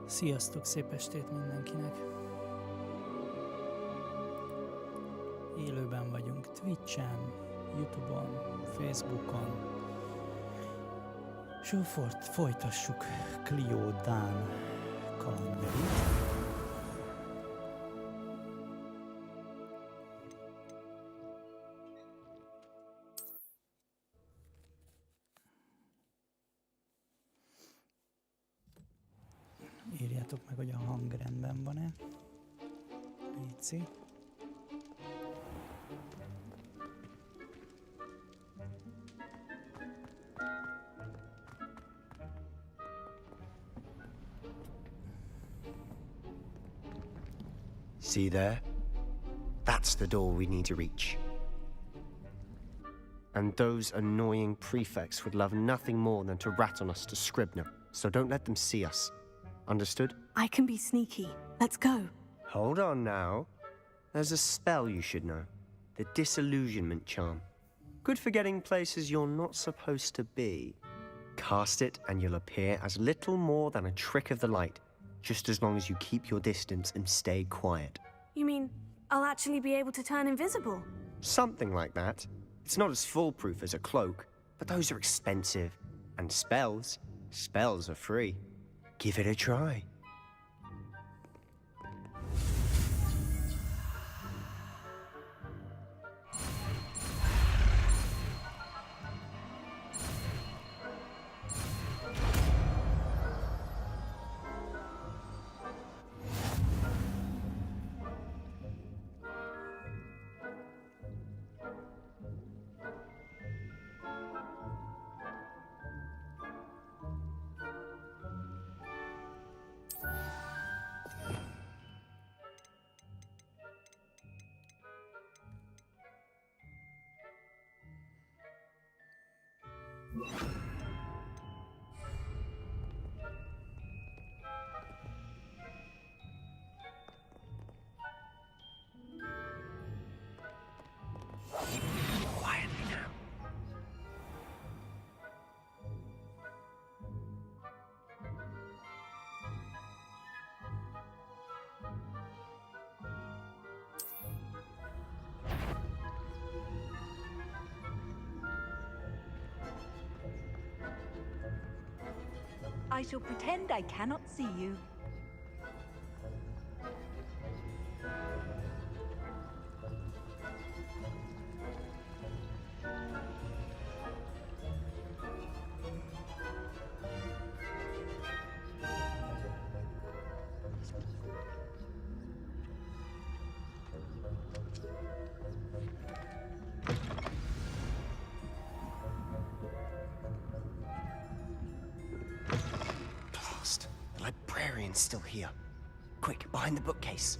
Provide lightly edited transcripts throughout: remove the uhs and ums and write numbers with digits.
Sziasztok, szép estét mindenkinek! Élőben vagyunk Twitchen, YouTube-on, Facebookon. Roxfort, folytassuk Clio Dán kalandjait. Írjátok meg, hogy a hang rendben van-e. Léci. See there? That's the door we need to reach. And those annoying prefects would love nothing more than to rat on us to Scribner, so don't let them see us. Understood? I can be sneaky. Let's go. Hold on now. There's a spell you should know. The disillusionment charm. Good for getting places you're not supposed to be. Cast it and you'll appear as little more than a trick of the light, just as long as you keep your distance and stay quiet. You mean I'll actually be able to turn invisible? Something like that. It's not as foolproof as a cloak, but those are expensive. And spells are free. Give it a try. Quietly now. I shall pretend I cannot see you. Still here. Quick, behind the bookcase.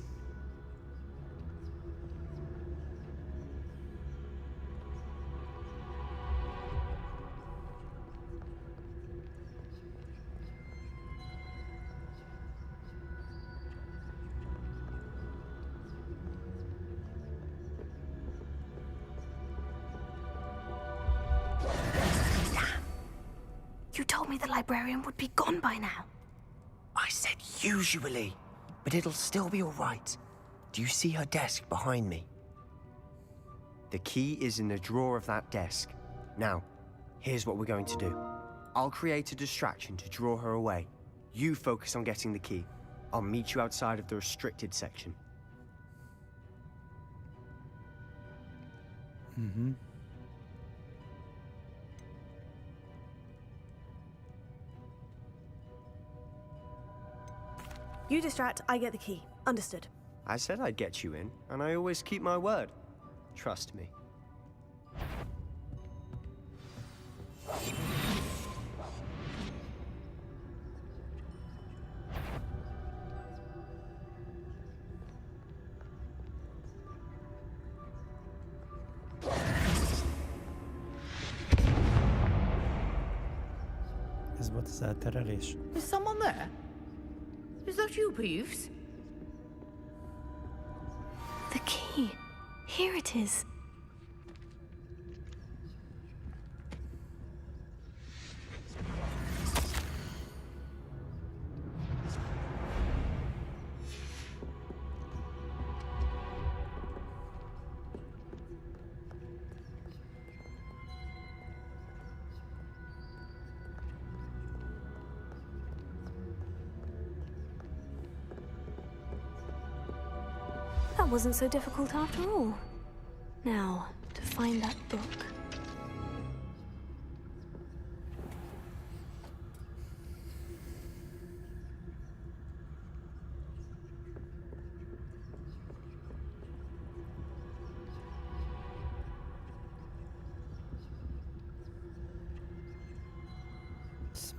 You told me the librarian would be gone by now. I said usually, but it'll still be all right. Do you see her desk behind me? The key is in the drawer of that desk. Now, here's what we're going to do. I'll create a distraction to draw her away. You focus on getting the key. I'll meet you outside of the restricted section. Mm-hmm. You distract, I get the key. Understood. I said I'd get you in, and I always keep my word. Trust me. Ez volt az elterelés. Is someone there? Is that you, Peeves? The key. Here it is. That wasn't so difficult after all. Now, to find that book.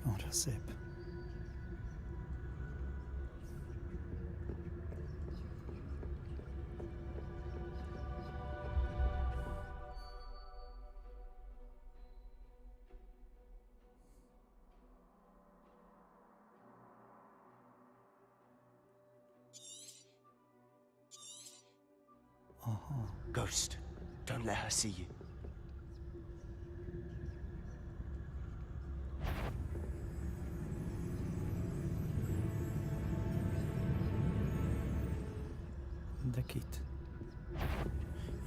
Arra szép. Aha. Ghost, don't let her see you. De kit?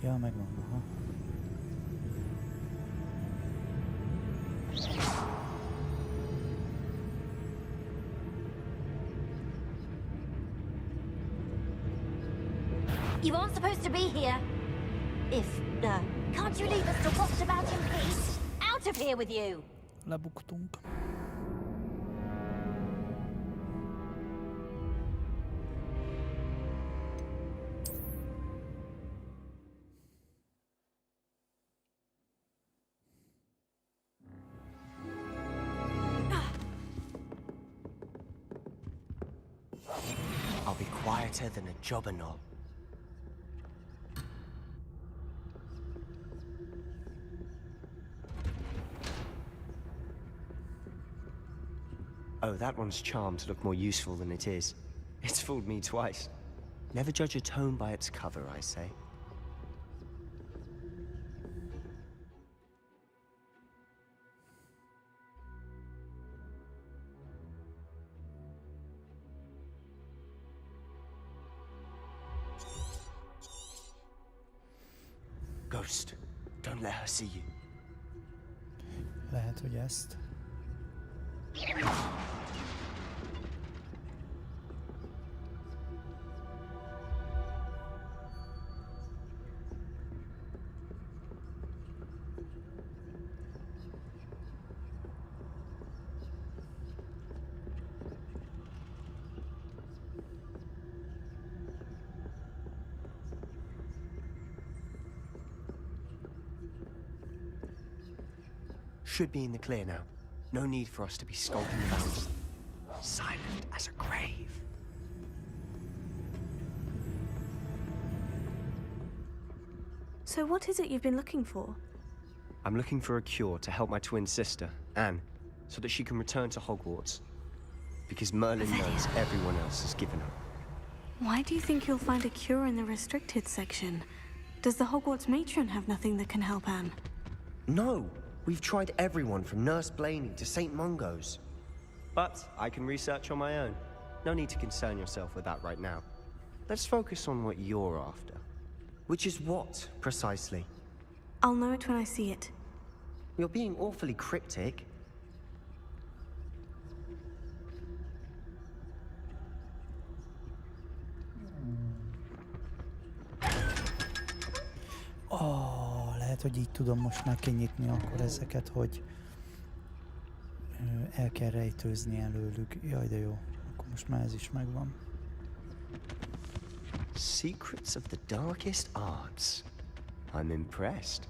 Ja, megvan, aha. You aren't supposed to be here. Can't you leave us to waft about in peace? Out of here with you! Lebuktunk. I'll be quieter than a jobberknoll. Oh, that one's charmed to look more useful than it is. It's fooled me twice. Never judge a tome by its cover, I say. Ghost, don't let her see you. Lehet, hogy ezt. Should be in the clear now. No need for us to be skulking around. Silent as a grave. So what is it you've been looking for? I'm looking for a cure to help my twin sister, Anne, so that she can return to Hogwarts. Because Merlin knows everyone else has given up. Why do you think you'll find a cure in the restricted section? Does the Hogwarts matron have nothing that can help Anne? No! We've tried everyone from Nurse Blaney to St. Mungo's. But I can research on my own. No need to concern yourself with that right now. Let's focus on what you're after. Which is what, precisely? I'll know it when I see it. You're being awfully cryptic. Lehet, hogy így tudom most már kinyitni akkor ezeket, hogy el kell rejtőzni előlük. Jaj, de jó. Akkor most már ez is megvan. Secrets of the darkest arts. I'm impressed.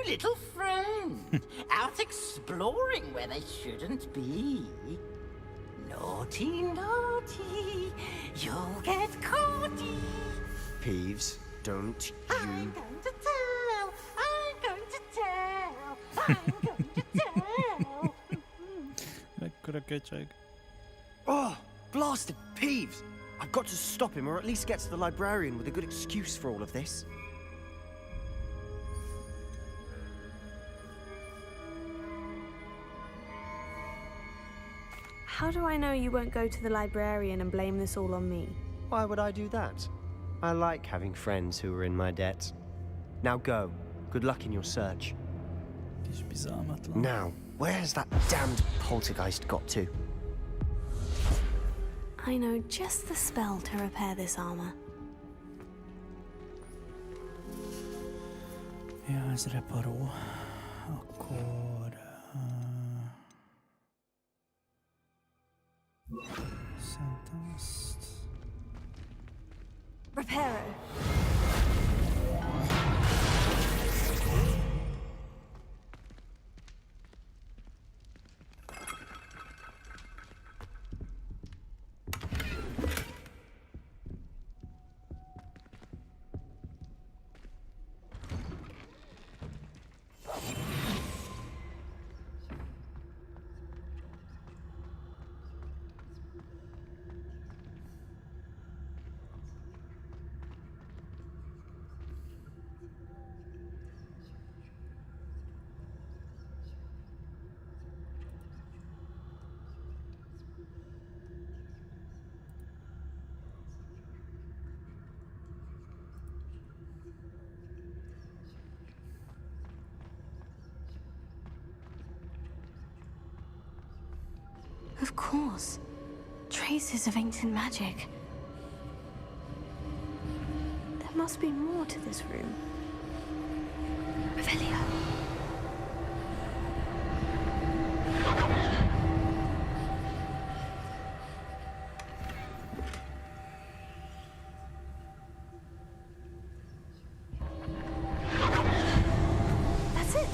Little friend, out exploring where they shouldn't be. Naughty, naughty, you'll get caughty. Peeves, don't you... I'm going to tell, I'm going to tell, I'm going to tell. Mekkora köcsög. Oh, blasted Peeves! I've got to stop him, or at least get to the librarian with a good excuse for all of this. How do I know you won't go to the librarian and blame this all on me? Why would I do that? I like having friends who are in my debt. Now go. Good luck in your search. Kis bizalmatlan. Now, where has that damned poltergeist got to? I know just the spell to repair this armor. Ja, ez reparó. Akkor... Szerintem azt... Reparo. Of course. Traces of ancient magic. There must be more to this room. Revelio. That's it.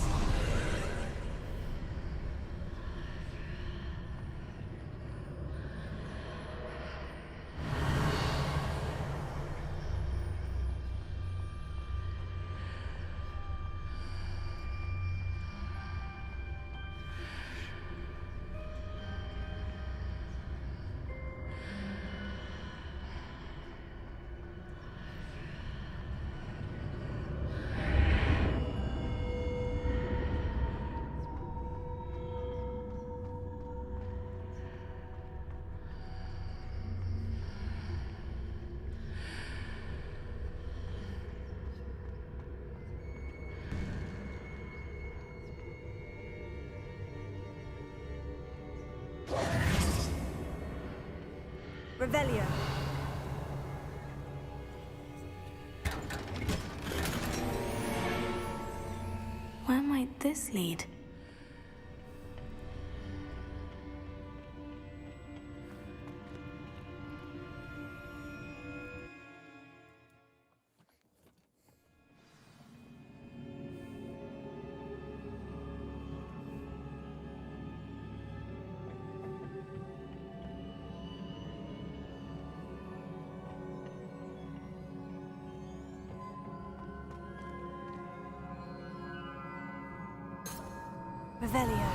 Revelio. Where might this lead? Revelio.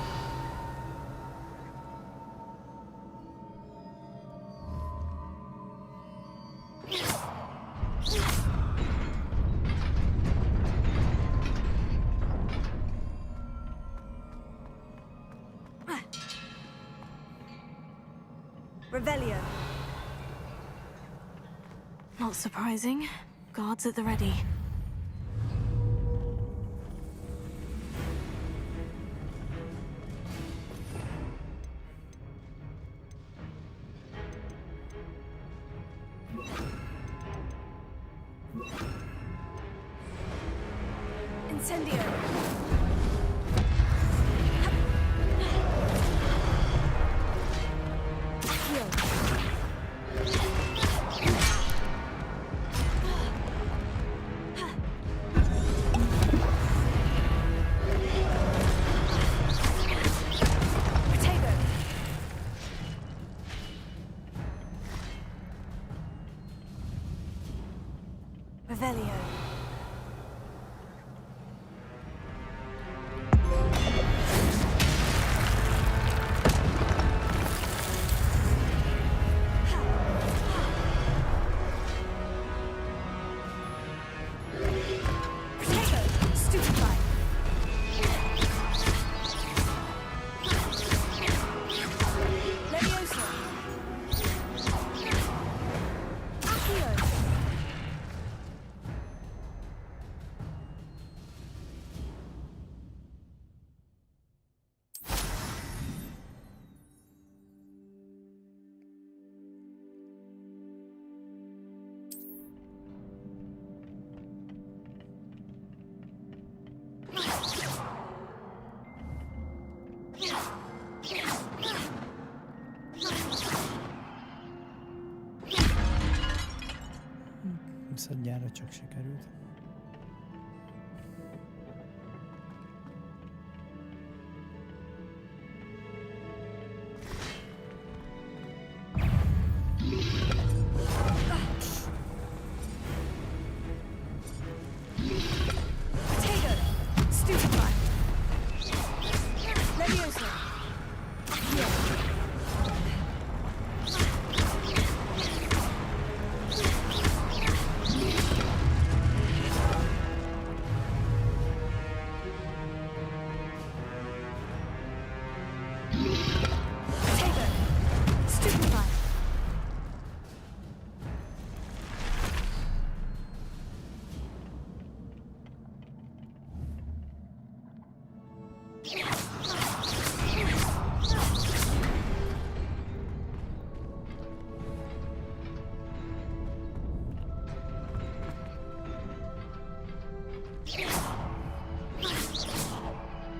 Revelio. Not surprising. Guards at the ready. Incendio. Revelio. másodjára csak sikerült.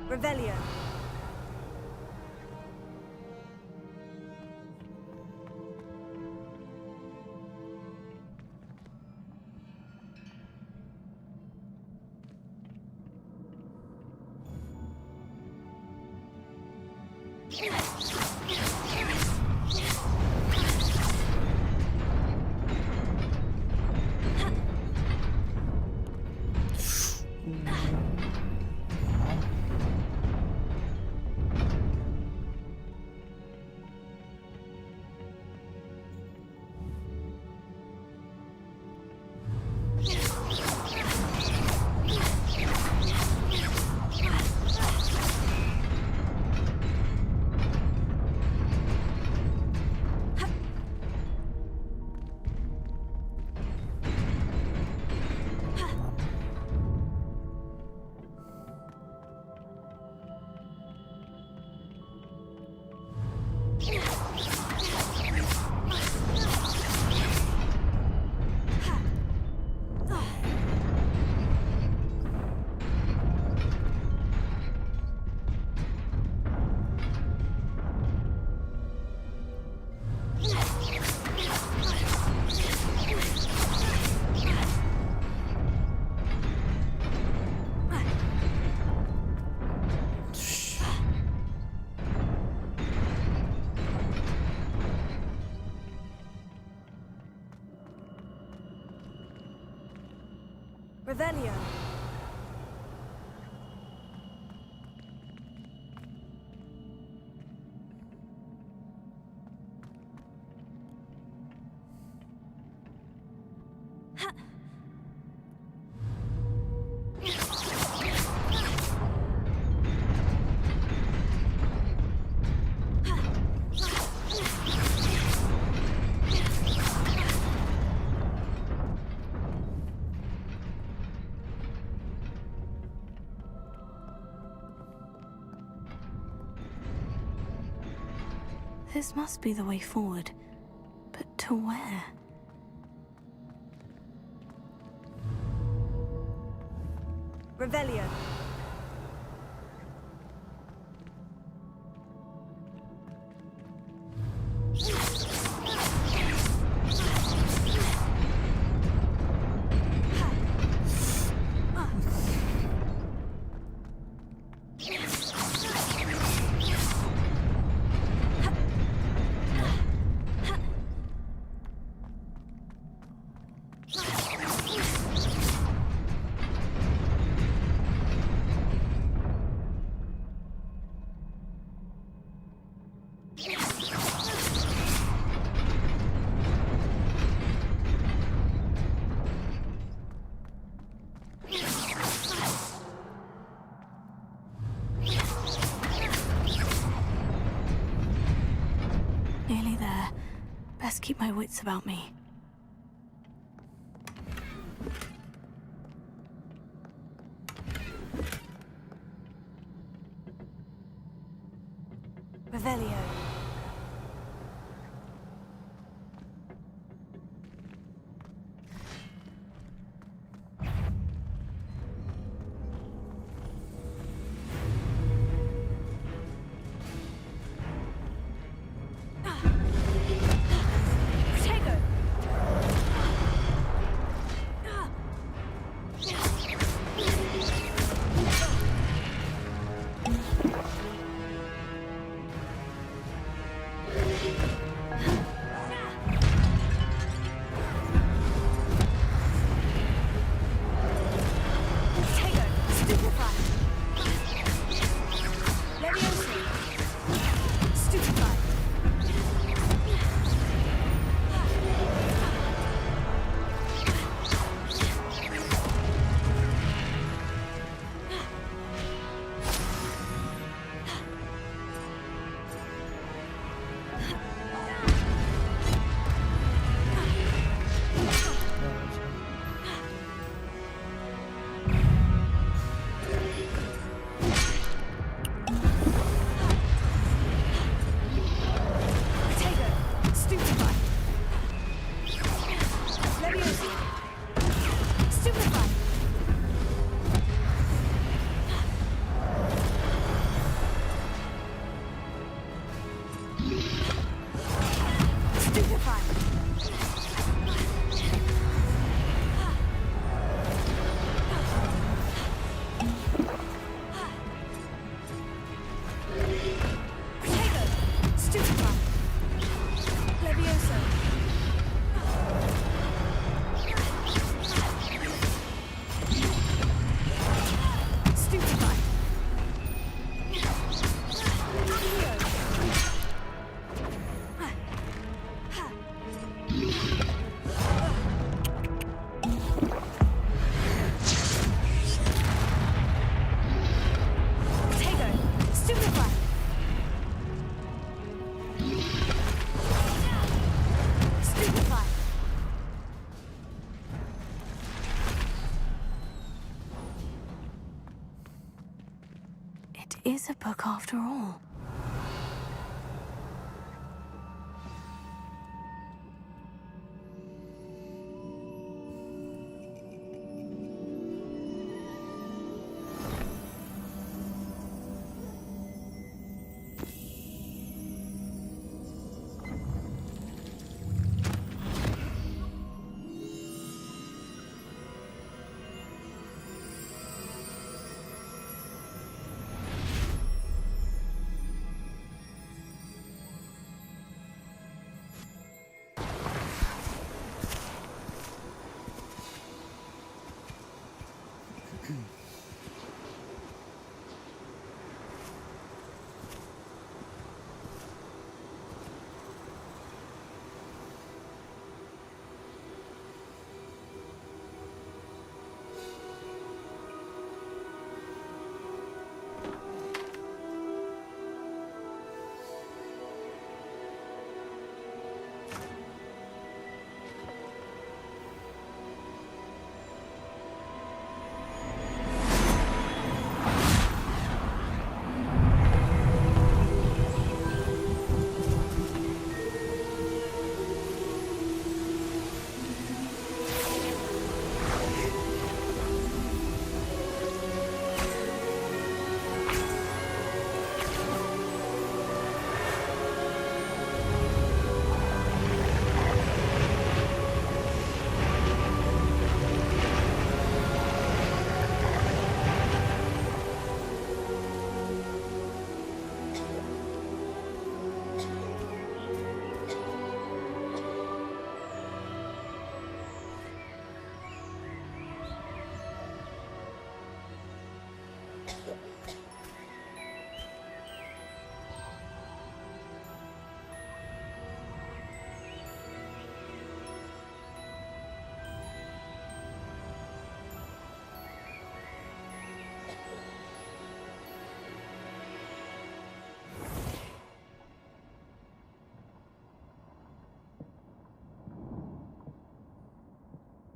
Revelio. Revelio. This must be the way forward. But to where? Revelio. Nearly there. Best keep my wits about me. Revelio. is a book after all.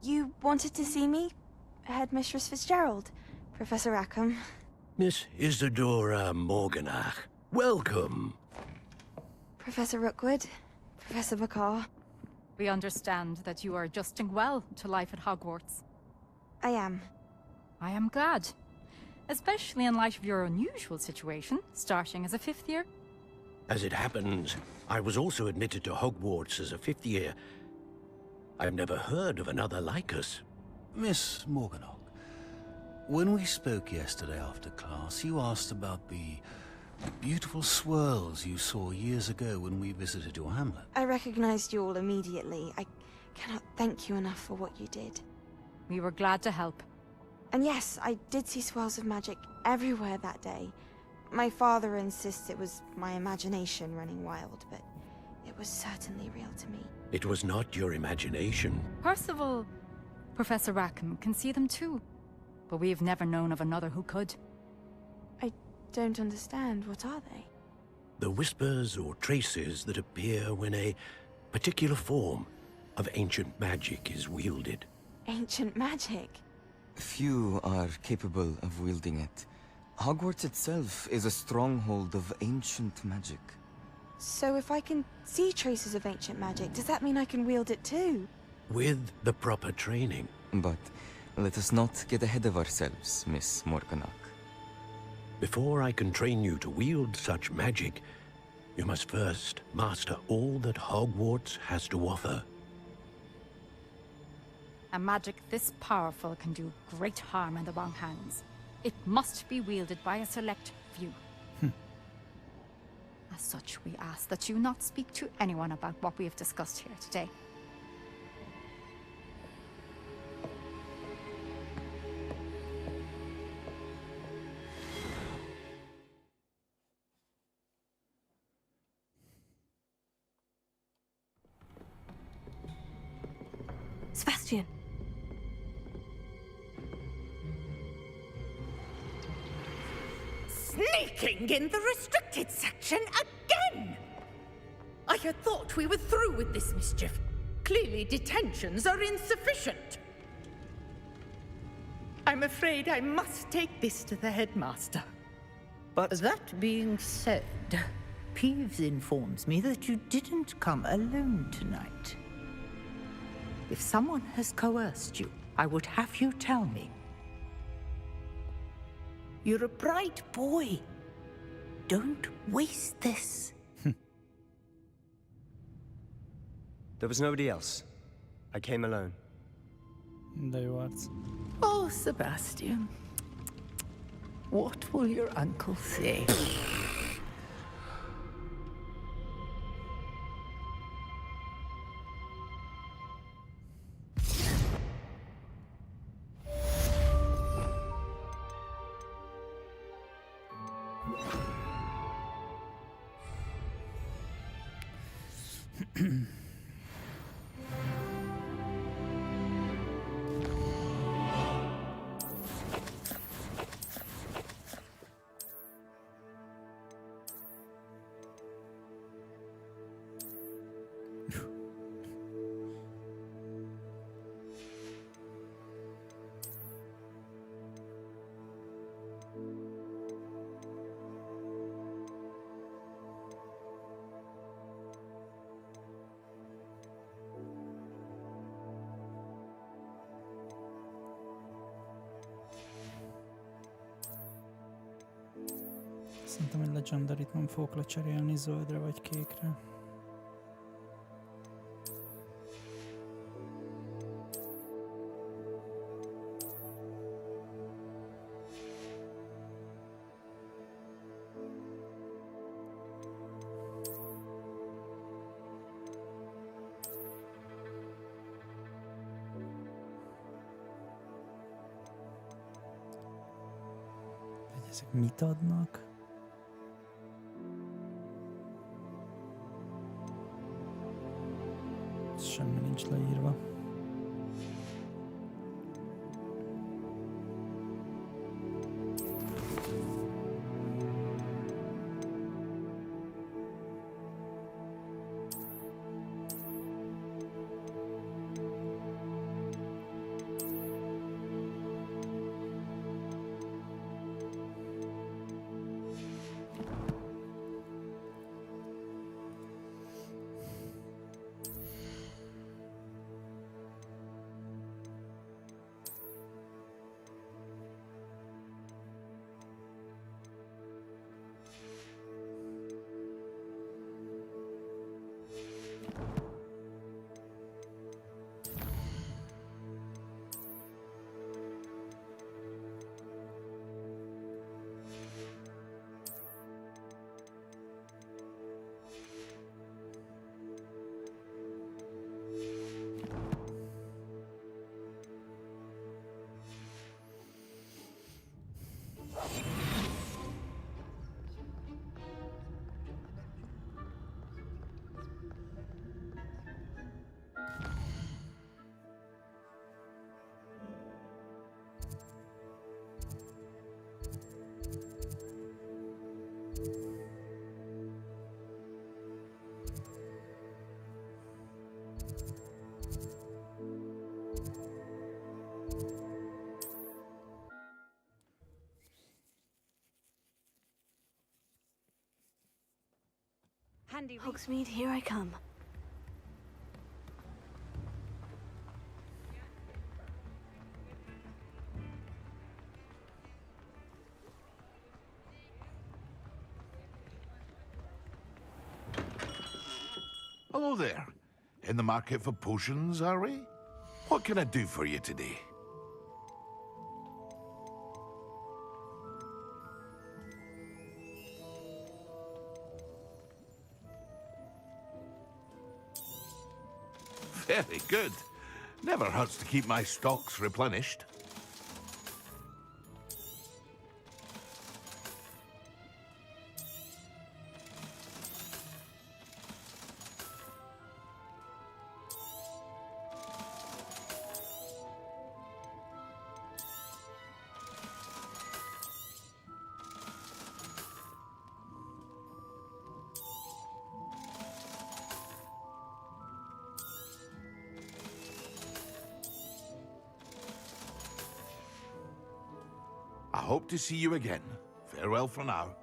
You wanted to see me? Headmistress Fitzgerald? Professor Rackham? Miss Isadora Morganach, welcome. Professor Rookwood? Professor Bakar? We understand that you are adjusting well to life at Hogwarts. I am. I am glad. Especially in light of your unusual situation, starting as a 5th year. As it happens, I was also admitted to Hogwarts as a 5th year. I've never heard of another like us. Miss Morganach, when we spoke yesterday after class, you asked about the beautiful swirls you saw years ago when we visited your hamlet. I recognized you all immediately. I cannot thank you enough for what you did. We were glad to help. And yes, I did see swirls of magic everywhere that day. My father insists it was my imagination running wild, but it was certainly real to me. It was not your imagination. Percival, Professor Rackham can see them too. But we've never known of another who could. I don't understand. What are they? The whispers or traces that appear when a particular form of ancient magic is wielded. Ancient magic? Few are capable of wielding it. Hogwarts itself is a stronghold of ancient magic. So if I can see traces of ancient magic, does that mean I can wield it too? With the proper training. But let us not get ahead of ourselves, Miss Morganach. Before I can train you to wield such magic, you must first master all that Hogwarts has to offer. A magic this powerful can do great harm in the wrong hands. It must be wielded by a select few. As such, we ask that you not speak to anyone about what we have discussed here today. Sebastian. Sneaking in the restricted section again! I had thought we were through with this mischief. Clearly detentions are insufficient. I'm afraid I must take this to the headmaster. But That being said, Peeves informs me that you didn't come alone tonight. If someone has coerced you, I would have you tell me. You're a bright boy. Don't waste this. there was nobody else. I came alone. De jó arc. Oh, Sebastian. What will your uncle say? Szerintem egy legendarit nem fogok lecserélni zöldre vagy kékre. Ezek mit adnak? Semmi nincs leírva. Hogsmeade, here I come. Hello there. In the market for potions, are we? What can I do for you today? Very good. Never hurts to keep my stocks replenished. I hope to see you again. Farewell for now.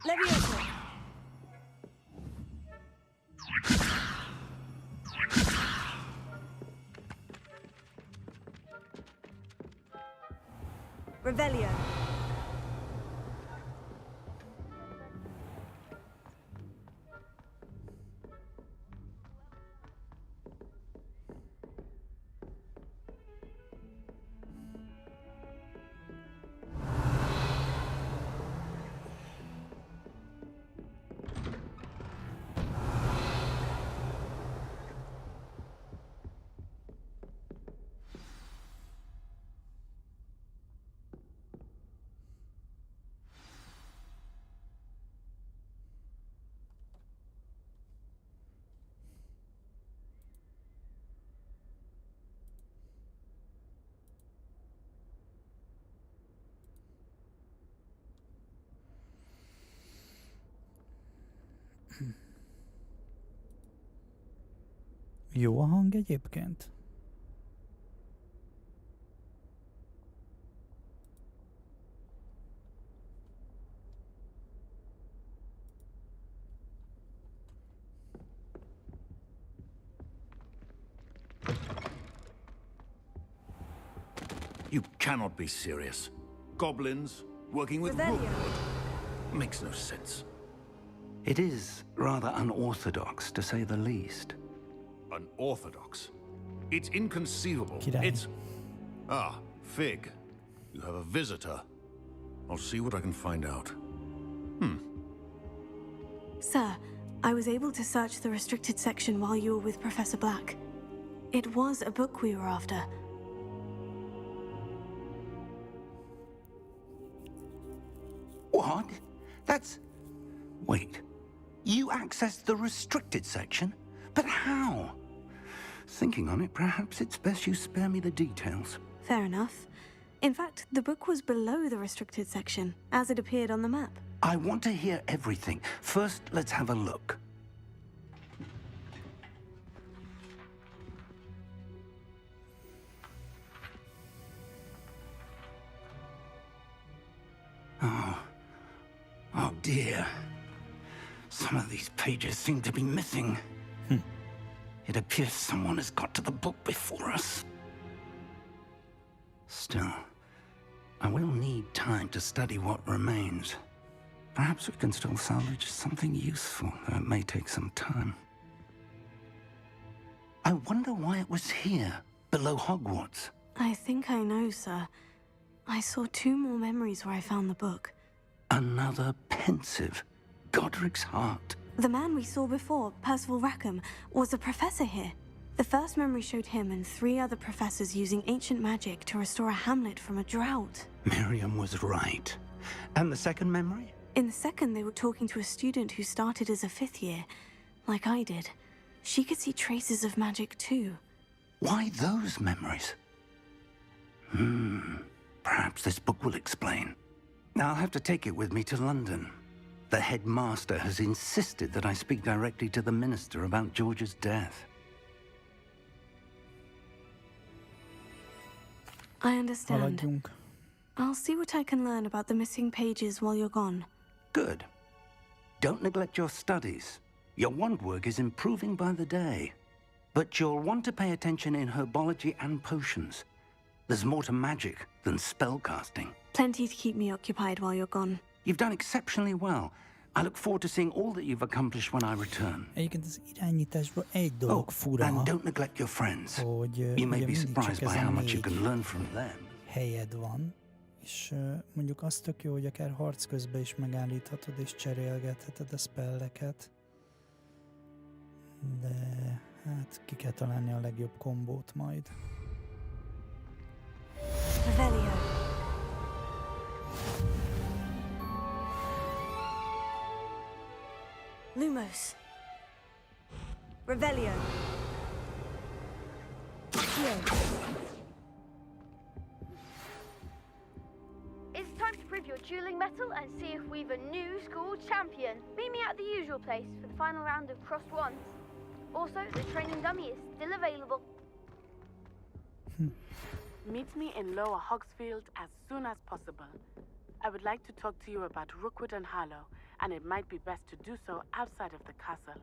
Leviosa! Revelio! Jó a hang egyébként? You cannot be serious. Goblins working with Rookwood makes no sense. It is rather unorthodox, to say the least. Unorthodox? It's inconceivable. Király. It's... Ah, Fig. You have a visitor. I'll see what I can find out. Sir, I was able to search the restricted section while you were with Professor Black. It was a book we were after. What? That's... Wait. You accessed the restricted section? But how? Thinking on it, perhaps it's best you spare me the details. Fair enough. In fact, the book was below the restricted section, as it appeared on the map. I want to hear everything. First, let's have a look. Oh dear. Some of these pages seem to be missing. It appears someone has got to the book before us. Still, I will need time to study what remains. Perhaps we can still salvage something useful, though it may take some time. I wonder why it was here, below Hogwarts. I think I know, sir. I saw 2 more memories where I found the book. Another pensive. Godric's heart. The man we saw before, Percival Rackham, was a professor here. The first memory showed him and 3 other professors using ancient magic to restore a hamlet from a drought. Miriam was right. And the second memory? In the second, they were talking to a student who started as a 5th year, like I did. She could see traces of magic too. Why those memories? Perhaps this book will explain. Now I'll have to take it with me to London. The headmaster has insisted that I speak directly to the minister about George's death. I understand. Haladjunk. I'll see what I can learn about the missing pages while you're gone. Good. Don't neglect your studies. Your wand work is improving by the day. But you'll want to pay attention in herbology and potions. There's more to magic than spellcasting. Plenty to keep me occupied while you're gone. You've done exceptionally well. I look forward to seeing all that you've accomplished when I return. Egyébként az irányításban egy dolog fura, and don't neglect your friends. hogy You may ugye be mindig csak surprised by ez how a much you 4 can learn from them. helyed van, és mondjuk az tök jó, hogy akár harc közben is megállíthatod és cserélgetheted a spelleket. De hát ki kell találni a legjobb kombót majd. Revelio. Lumos. Revelio. It's time to prove your dueling mettle and see if we've a new school champion. Meet me at the usual place for the final round of crossed wands. Also, the training dummy is still available. Meet me in Lower Hogsfield as soon as possible. I would like to talk to you about Rookwood and Harlow, and it might be best to do so outside of the castle.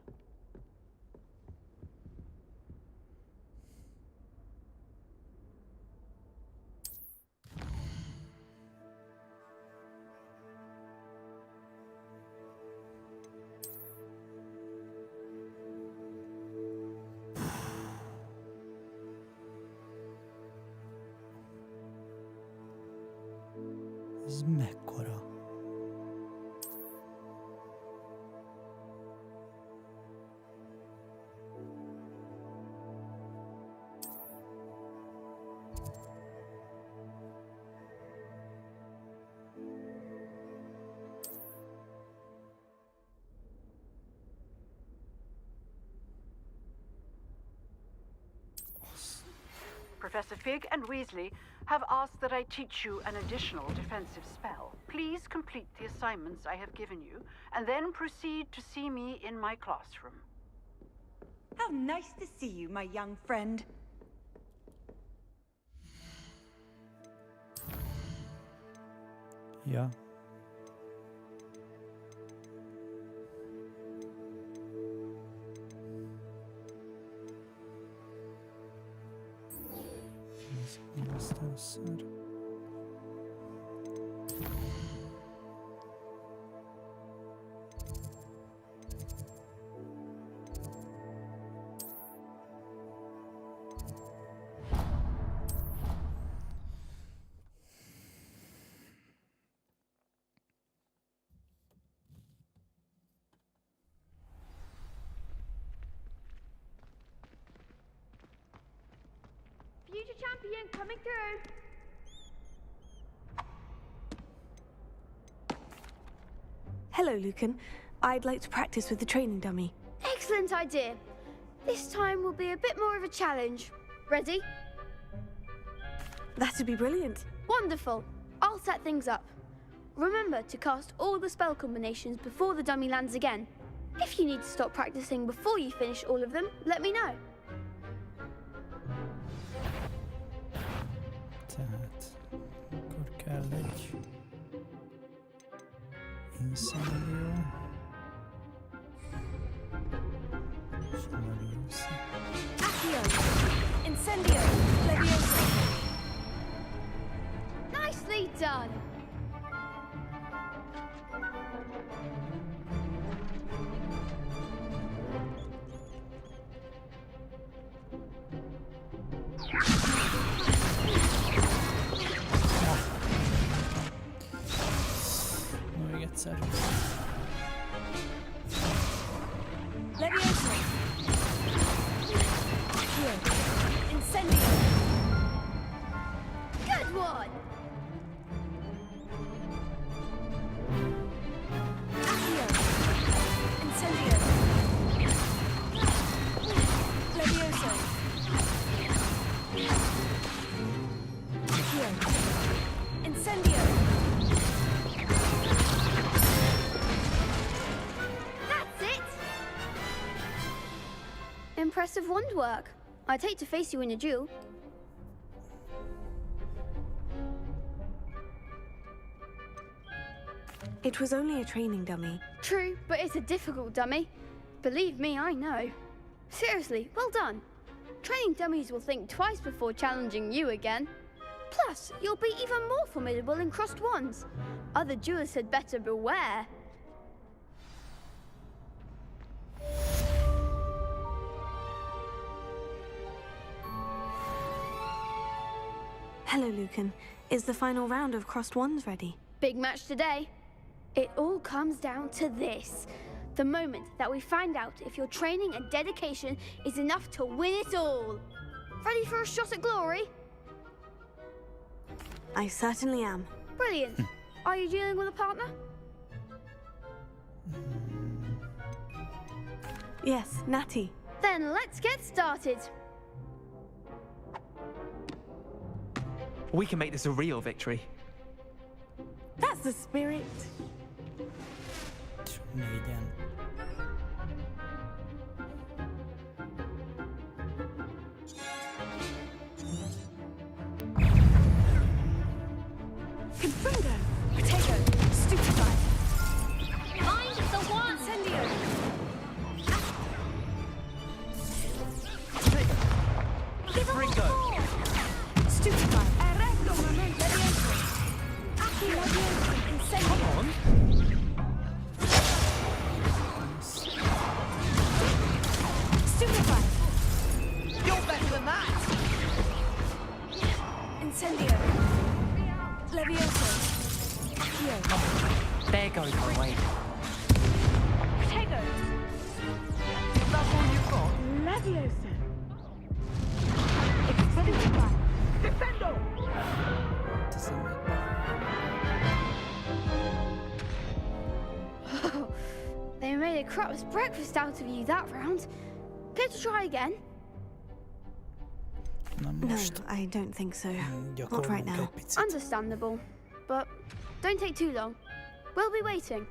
Ez mekkora? Professor Fig and Weasley have asked that I teach you an additional defensive spell. Please complete the assignments I have given you, and then proceed to see me in my classroom. How nice to see you, my young friend. Ja. Ez először. Future champion coming through. Hello, Lucan. I'd like to practice with the training dummy. Excellent idea. This time will be a bit more of a challenge. Ready? That'd be brilliant. Wonderful. I'll set things up. Remember to cast all the spell combinations before the dummy lands again. If you need to stop practicing before you finish all of them, let me know. Tehát akkor kell egy incendio és Leviosa. Accio! Incendio! Leviosa! Nicely done. Még egyszer. Leviosa! Accio! Incendio! Good one. Accio! Incendio! Leviosa! Accio! Incendio! That's it. Impressive wand work. I'd hate to face you in a duel. It was only a training dummy. True, but it's a difficult dummy. Believe me, I know. Seriously, well done. Training dummies will think twice before challenging you again. Plus, you'll be even more formidable in crossed wands. Other duelists had better beware. Hello, Lucan. Is the final round of crossed wands ready? Big match today. It all comes down to this. The moment that we find out if your training and dedication is enough to win it all. Ready for a shot at glory? I certainly am. Brilliant. Are you dealing with a partner? Yes, Natty. Then let's get started. We can make this a real victory. That's the spirit. Négyen. Confringo! Potato! Stupefied! Mind one. Stupefy! You're better than that! Incendio! Levioso! Accio! There goes my way. Protego! That's all you've got? Levioso! Stupefy! Defendo! Oh, they made a crap's breakfast out of you that round. Care to try again? No, I don't think so. Not right now. Understandable. But don't take too long. We'll be waiting.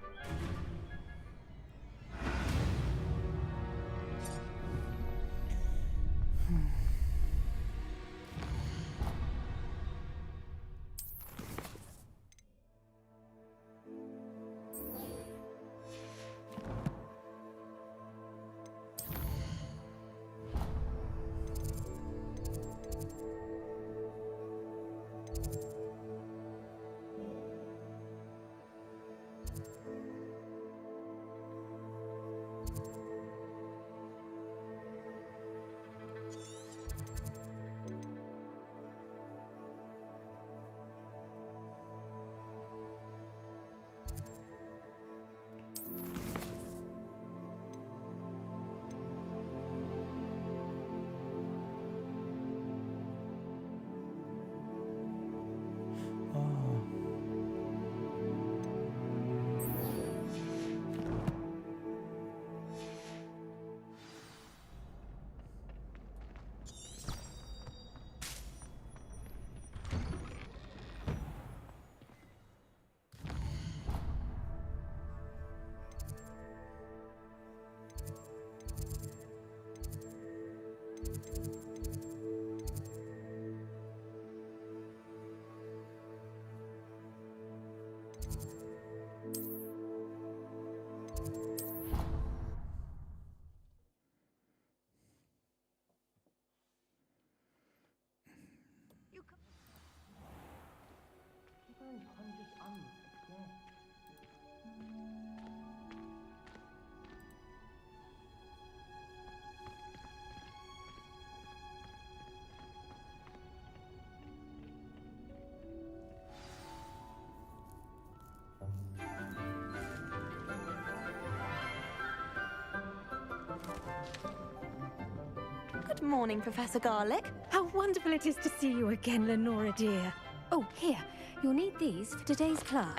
Good morning, Professor Garlic. How wonderful it is to see you again, Lenora dear. Oh, here. You'll need these for today's class.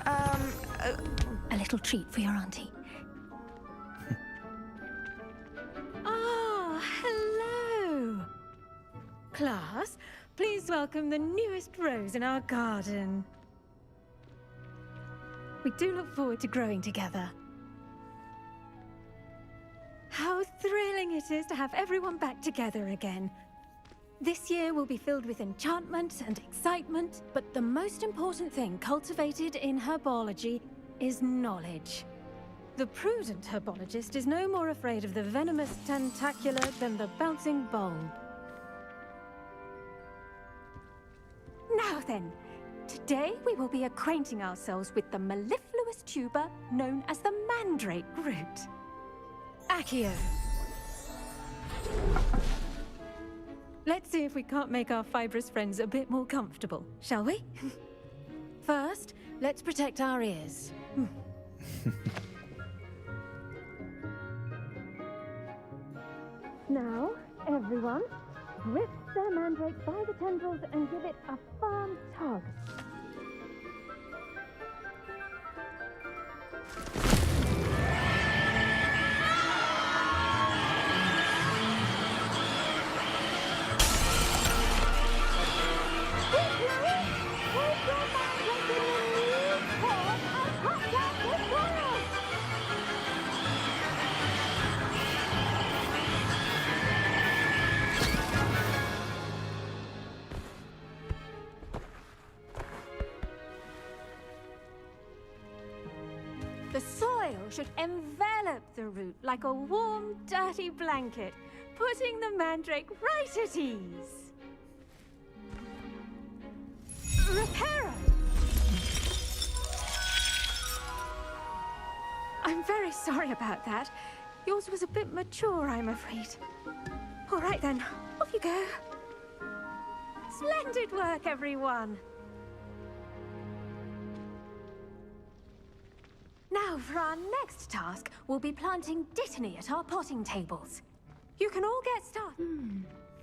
A little treat for your auntie. Ah, hello. Class, please welcome the newest rose in our garden. We do look forward to growing together. How thrilling it is to have everyone back together again. This year will be filled with enchantment and excitement, but the most important thing cultivated in herbology is knowledge. The prudent herbologist is no more afraid of the venomous tentacula than the bouncing bulb. Now then, today we will be acquainting ourselves with the mellifluous tuber known as the mandrake root. Accio. Let's see if we can't make our fibrous friends a bit more comfortable, shall we? First, let's protect our ears. Now, everyone, grip their mandrake by the tendrils and give it a firm tug. The soil should envelop the root like a warm, dirty blanket, putting the mandrake right at ease. Reparo! I'm very sorry about that. Yours was a bit mature, I'm afraid. All right then, off you go. Splendid work, everyone. Now, for our next task, we'll be planting dittany at our potting tables. You can all get started.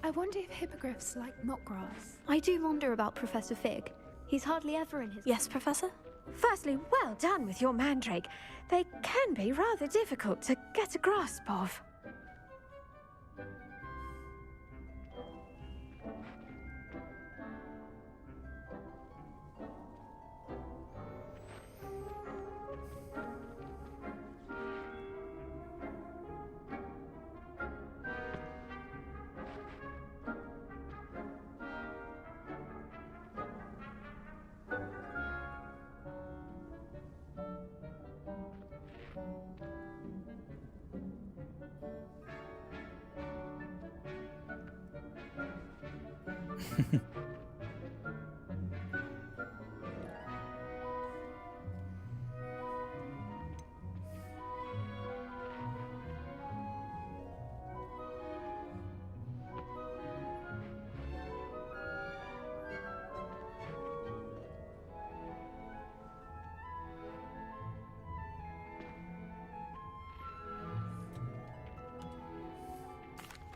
I wonder if hippogriffs like knotgrass. I do wonder about Professor Fig. He's hardly ever in his... Yes, Professor? Firstly, well done with your mandrake. They can be rather difficult to get a grasp of.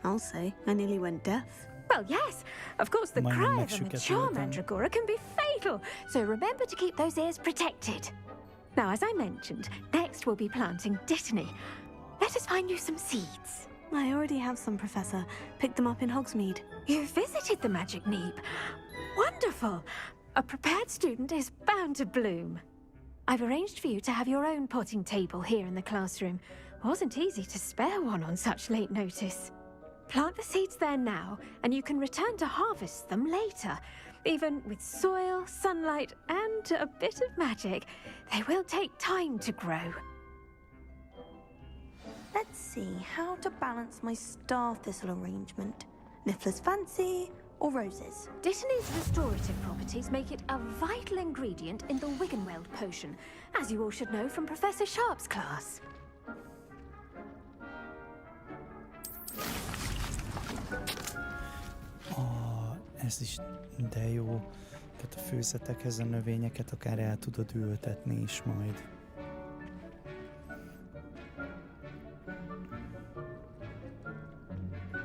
I'll say, I nearly went deaf. Well, yes. Of course, the cry of a mature mandragora can be fatal, so remember to keep those ears protected. Now, as I mentioned, next we'll be planting dittany. Let us find you some seeds. I already have some, Professor. Picked them up in Hogsmeade. You visited the Magic Neep. Wonderful. A prepared student is bound to bloom. I've arranged for you to have your own potting table here in the classroom. Wasn't easy to spare one on such late notice. Plant the seeds there now, and you can return to harvest them later. Even with soil, sunlight, and a bit of magic, they will take time to grow. Let's see how to balance my star thistle arrangement. Niffler's fancy or roses? Dittany's restorative properties make it a vital ingredient in the Wiggenweld potion, as you all should know from Professor Sharp's class. Ez is de jó. Tehát a főzetekhez a növényeket akár el tudod ültetni is majd.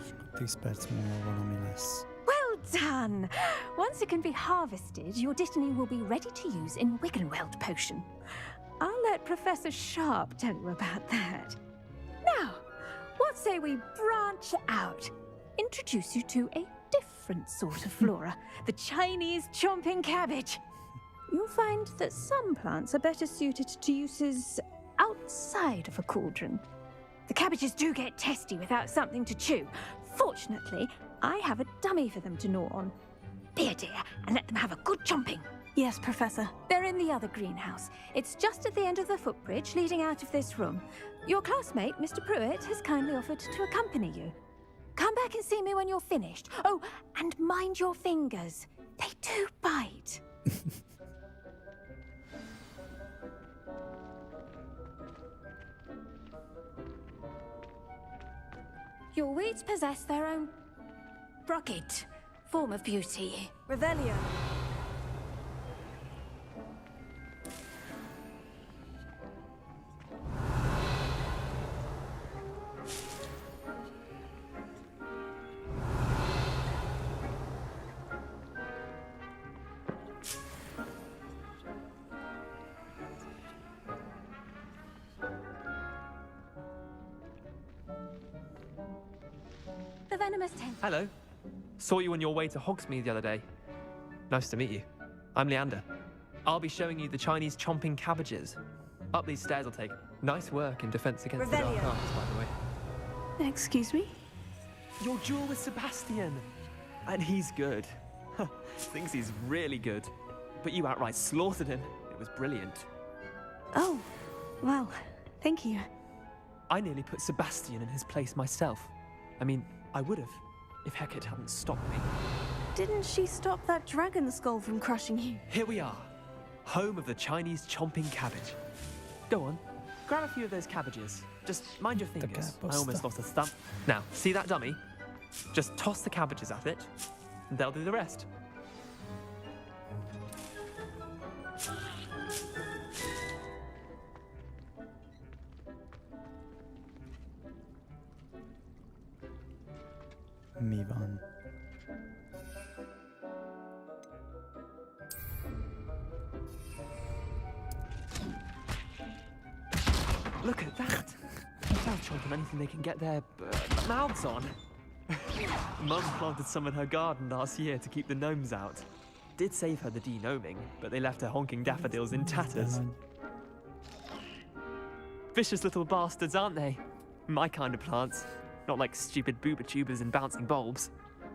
És akkor 10 perc múlva valami lesz. Well done! Once it can be harvested, your dittany will be ready to use in Wiggenweld potion. I'll let Professor Sharp tell you about that. Now, what say we branch out? Introduce you to a different sort of flora, the Chinese chomping cabbage. You'll find that some plants are better suited to uses outside of a cauldron. The cabbages do get testy without something to chew. Fortunately, I have a dummy for them to gnaw on. Be a dear and let them have a good chomping. Yes, Professor. They're in the other greenhouse. It's just at the end of the footbridge leading out of this room. Your classmate, Mr. Pruitt, has kindly offered to accompany you. Come back and see me when you're finished. Oh, and mind your fingers. They do bite. Your weeds possess their own rugged form of beauty. Revelio. The venomous tent. Hello. Saw you on your way to Hogsmeade the other day. Nice to meet you. I'm Leander. I'll be showing you the Chinese chomping cabbages. Up these stairs I'll take. Nice work in defense against the dark arts, by the way. Excuse me? Your duel with Sebastian. And he's good. Thinks he's really good. But you outright slaughtered him. It was brilliant. Oh, well, thank you. I nearly put Sebastian in his place myself. I mean, I would have, if Hecate hadn't stopped me. Didn't she stop that dragon skull from crushing you? Here we are, home of the Chinese chomping cabbage. Go on, Grab a few of those cabbages. Just mind your fingers. I caposta. almost lost a thumb. Now, see that dummy? Just toss the cabbages at it, and they'll do the rest. Mi van? Look at that! They'll chomp on anything they can get their mouths on. Mum planted some in her garden last year to keep the gnomes out. Did save her the de-gnoming, but they left her honking daffodils in tatters. Vicious little bastards, aren't they? My kind of plants. Not like stupid booba tubers and bouncing bulbs.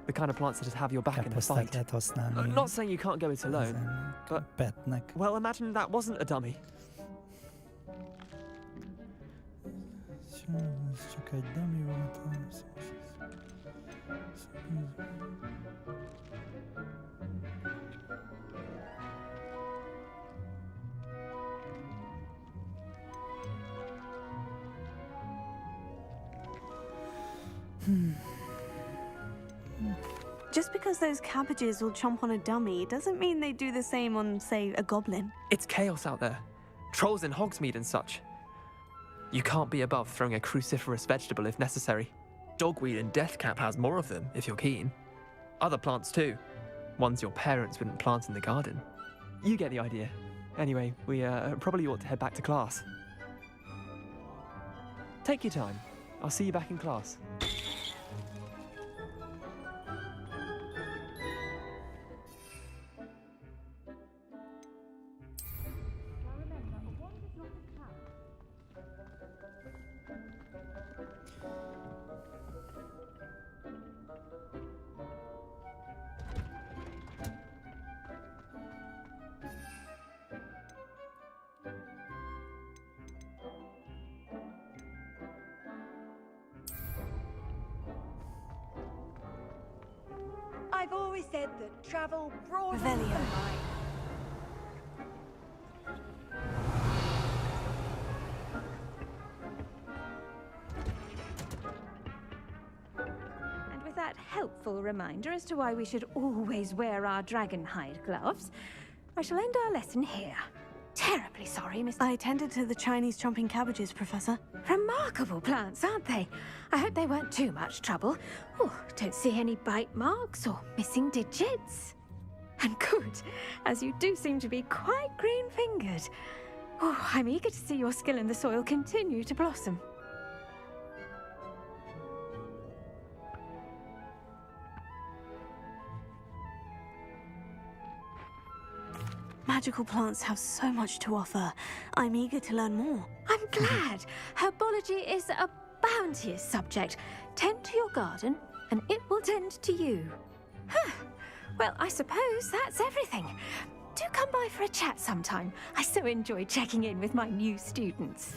The kind of plants that'd have your back in a Caposztát fight. lehet használni. Not saying you can't go it alone, but... petnek. Well, imagine that wasn't a dummy. Ez csak egy dummy volt. Just because those cabbages will chomp on a dummy doesn't mean they do the same on, say, a goblin. It's chaos out there. Trolls in Hogsmeade and such. You can't be above throwing a cruciferous vegetable if necessary. Dogweed and deathcap has more of them, if you're keen. Other plants too. Ones your parents wouldn't plant in the garden. You get the idea. Anyway, we probably ought to head back to class. Take your time. I'll see you back in class. I've always said that travel broadens the Revelio. mind. And with that helpful reminder as to why we should always wear our dragon hide gloves, I shall end our lesson here. Terribly sorry, Miss... I attended to the Chinese chomping cabbages, Professor. Remarkable plants, aren't they? I hope they weren't too much trouble. Oh, don't see any bite marks or missing digits. And good, as you do seem to be quite green-fingered. Oh, I'm eager to see your skill in the soil continue to blossom. Magical plants have so much to offer. I'm eager to learn more. I'm glad. Herbology is a bounteous subject. Tend to your garden, and it will tend to you. Huh. Well, I suppose that's everything. Do come by for a chat sometime. I so enjoy checking in with my new students.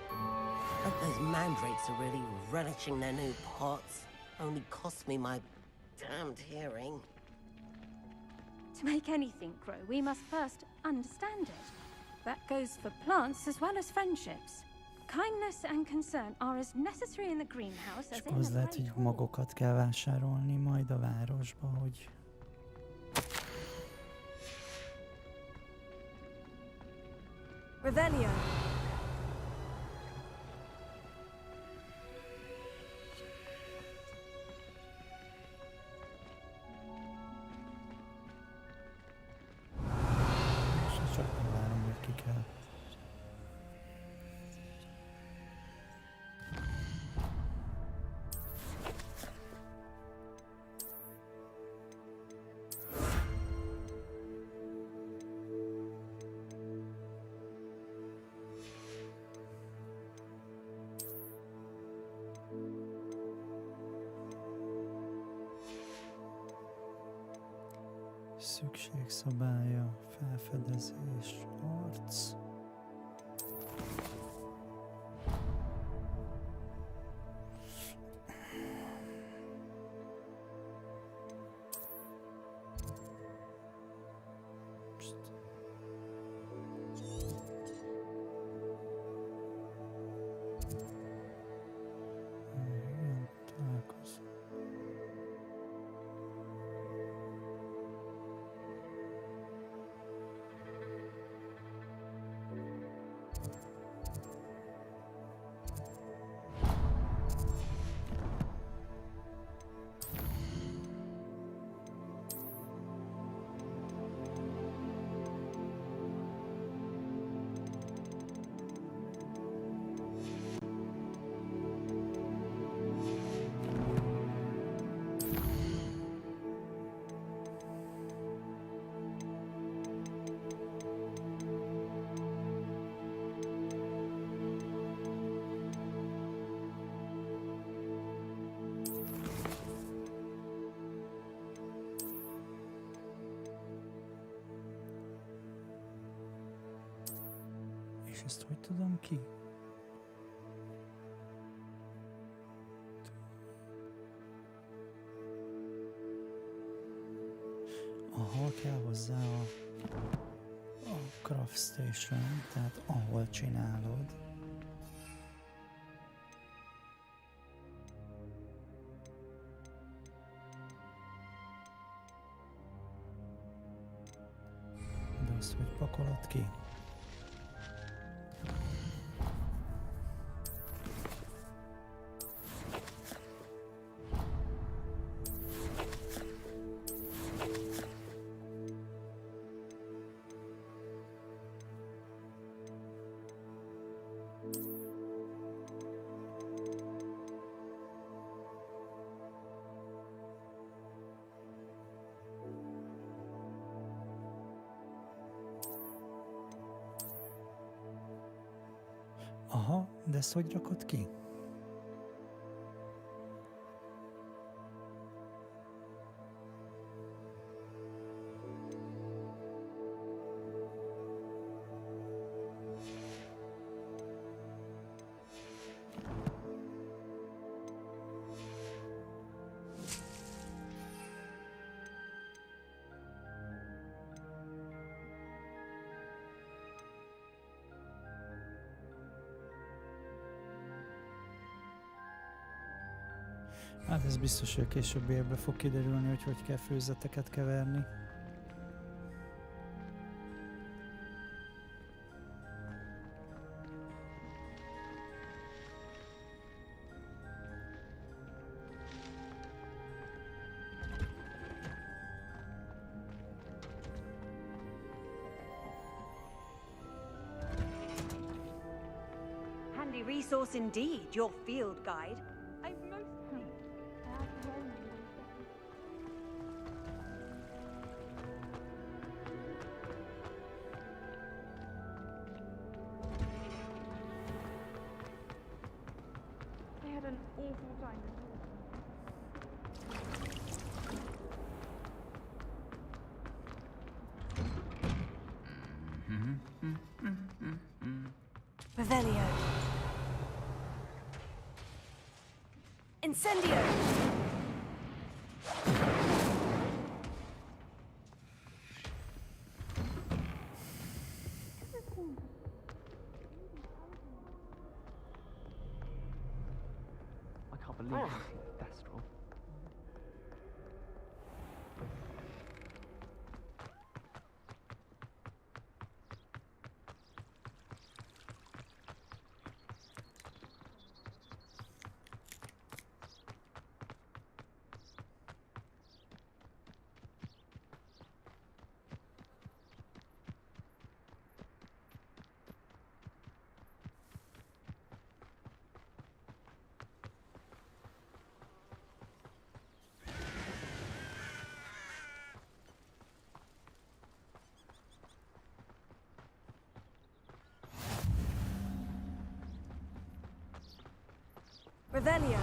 Hope those mandrakes are really relishing their new pots. Only cost me my damned hearing. To make anything grow, we must first understand it. That goes for plants as well as friendships. Kindness and concern are as necessary in the greenhouse as in Az the lehet, hogy magokat kell vásárolni majd a városba, hogy... Revelio. Csak nem várom, hogy ki kell. Szükségszobája, felfedezés, harc. És ezt hogy tudom ki? Aha, kell hozzá a craft station, tehát ahol csinálod. De azt hogy pakolod ki? Aha, de ezt hogy rakod ki? Hát ez biztos, hogy később érbe fog kiderülni, hogy hogy kell főzeteket keverni. Handy resource indeed, your field guide. They had an awful time. Revelio. Incendio. I can't believe it. Thestral. Revelio.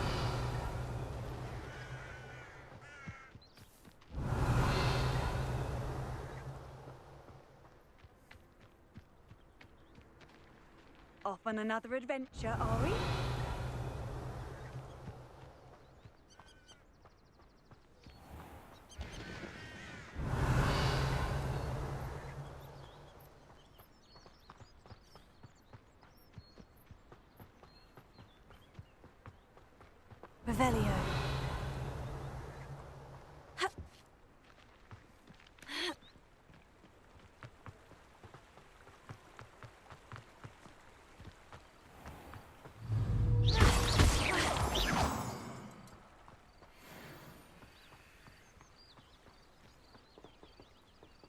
Off on another adventure, are we? Revelio.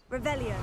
Revelio.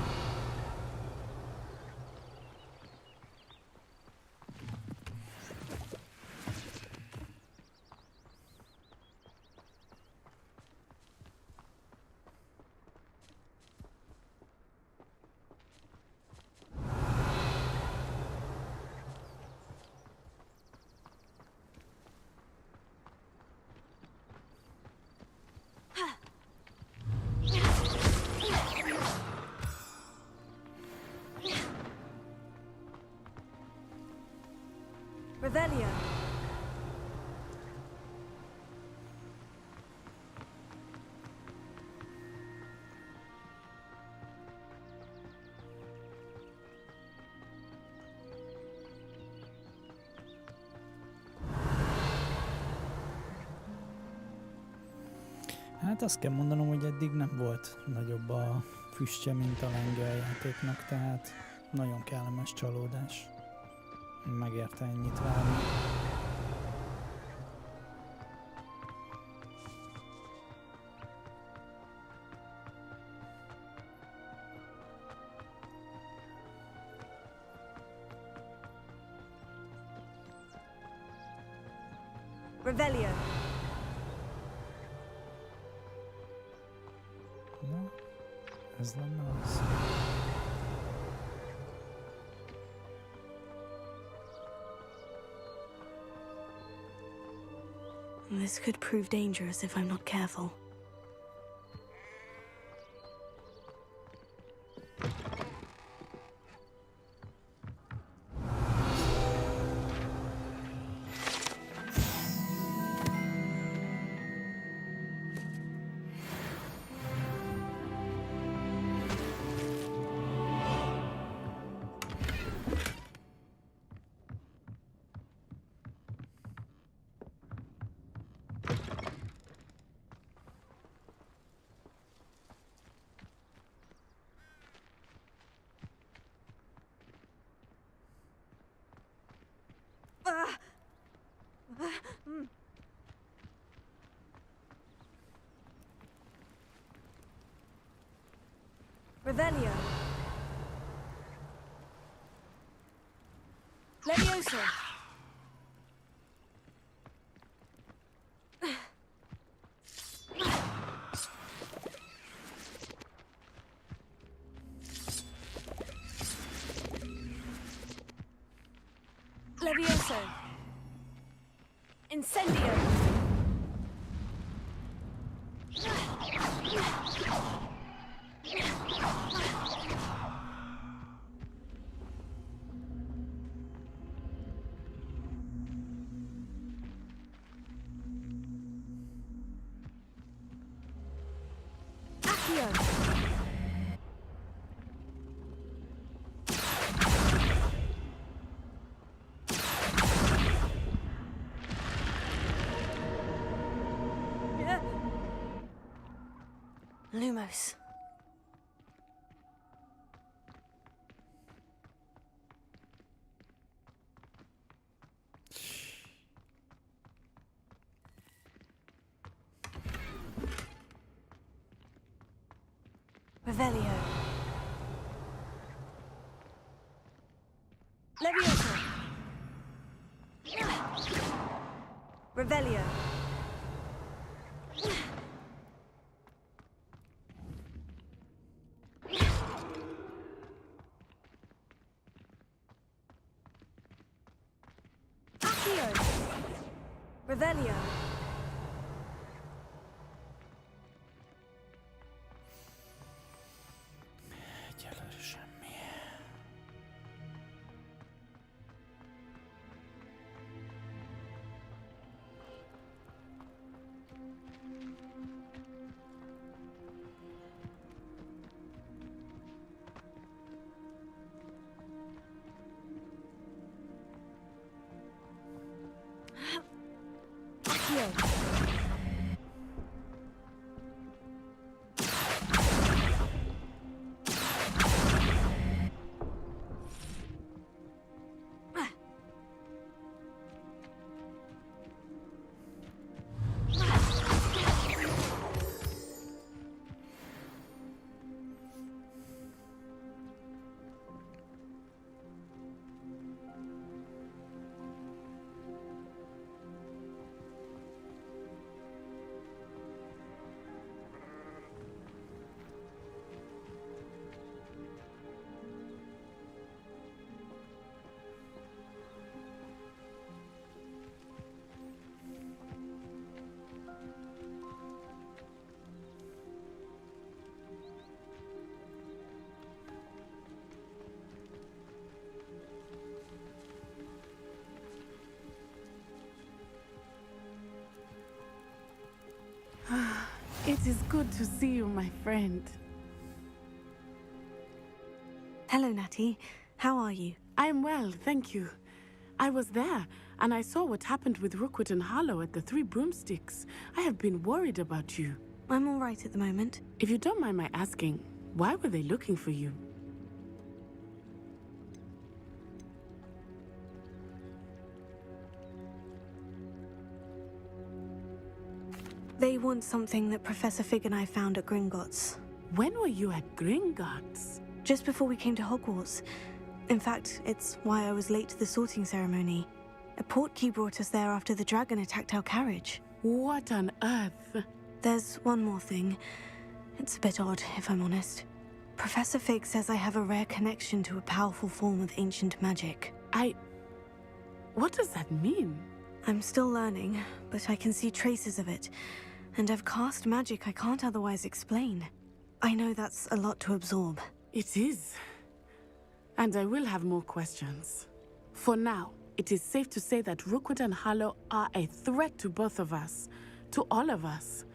Revelio. Hát azt kell mondanom, hogy eddig nem volt nagyobb a füstje, mint a lengyeljátéknak, tehát nagyon kellemes csalódás. Megérte ennyit várni. Revelio. Na, ez lenne az. This could prove dangerous if I'm not careful. Revelio. Levioso. Levioso. Incendio. Accio. Lumos. Revelio. Levioso. Revelio. Accio. Revelio. Egyelőre semmi. Accio. It is good to see you, my friend. Hello, Natty. How are you? I'm well, thank you. I was there, and I saw what happened with Rookwood and Harlow at the Three Broomsticks. I have been worried about you. I'm all right at the moment. If you don't mind my asking, why were they looking for you? They want something that Professor Fig and I found at Gringotts. When were you at Gringotts? Just before we came to Hogwarts. In fact, it's why I was late to the sorting ceremony. A portkey brought us there after the dragon attacked our carriage. What on earth? There's one more thing. It's a bit odd, if I'm honest. Professor Fig says I have a rare connection to a powerful form of ancient magic. What does that mean? I'm still learning, but I can see traces of it. And I've cast magic I can't otherwise explain. I know that's a lot to absorb. It is. And I will have more questions. For now, it is safe to say that Rookwood and Harlow are a threat to both of us. To all of us.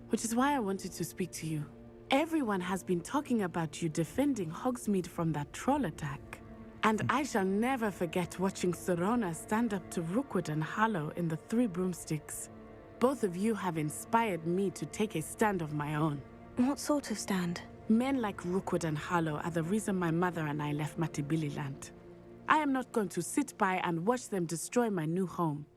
Which is why I wanted to speak to you. Everyone has been talking about you defending Hogsmeade from that troll attack. And I shall never forget watching Serona stand up to Rookwood and Harlow in the Three Broomsticks. Both of you have inspired me to take a stand of my own. What sort of stand? Men like Rookwood and Harlow are the reason my mother and I left Matabeleland. I am not going to sit by and watch them destroy my new home.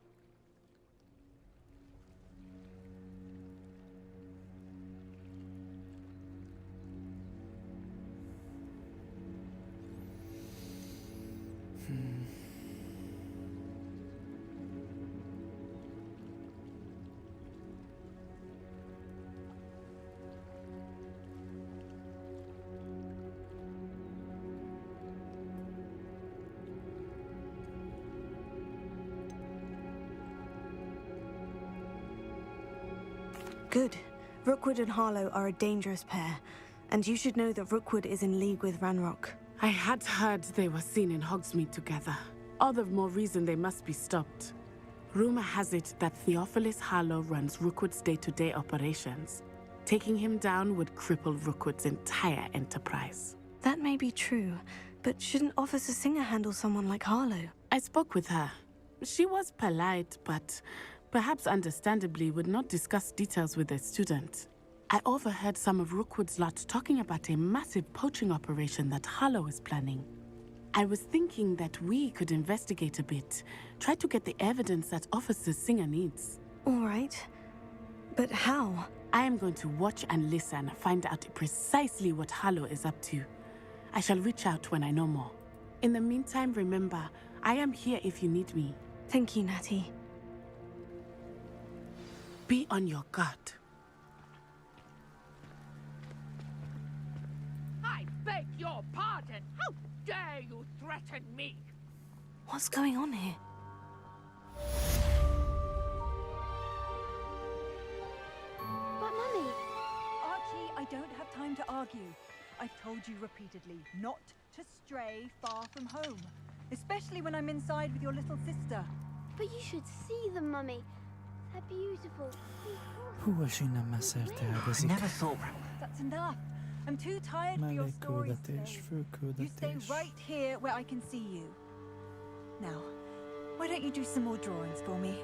Good. Rookwood and Harlow are a dangerous pair, and you should know that Rookwood is in league with Ranrock. I had heard they were seen in Hogsmeade together. All the more reason they must be stopped. Rumor has it that Theophilus Harlow runs Rookwood's day-to-day operations. Taking him down would cripple Rookwood's entire enterprise. That may be true, but shouldn't Officer Singer handle someone like Harlow? I spoke with her. She was polite, but perhaps understandably would not discuss details with a student. I overheard some of Rookwood's lot talking about a massive poaching operation that Harlow is planning. I was thinking that we could investigate a bit, try to get the evidence that Officer Singer needs. All right. But how? I am going to watch and listen, find out precisely what Harlow is up to. I shall reach out when I know more. In the meantime, remember, I am here if you need me. Thank you, Natty. Be on your guard. I beg your pardon. How dare you threaten me? What's going on here? But, Mummy... Archie, I don't have time to argue. I've told you repeatedly not to stray far from home. Especially when I'm inside with your little sister. But you should see them, Mummy. They're beautiful. Hú, és innen messze elteágazik. That's enough. I'm too tired for your stories today. You stay right here where I can see you. Now, why don't you do some more drawings for me?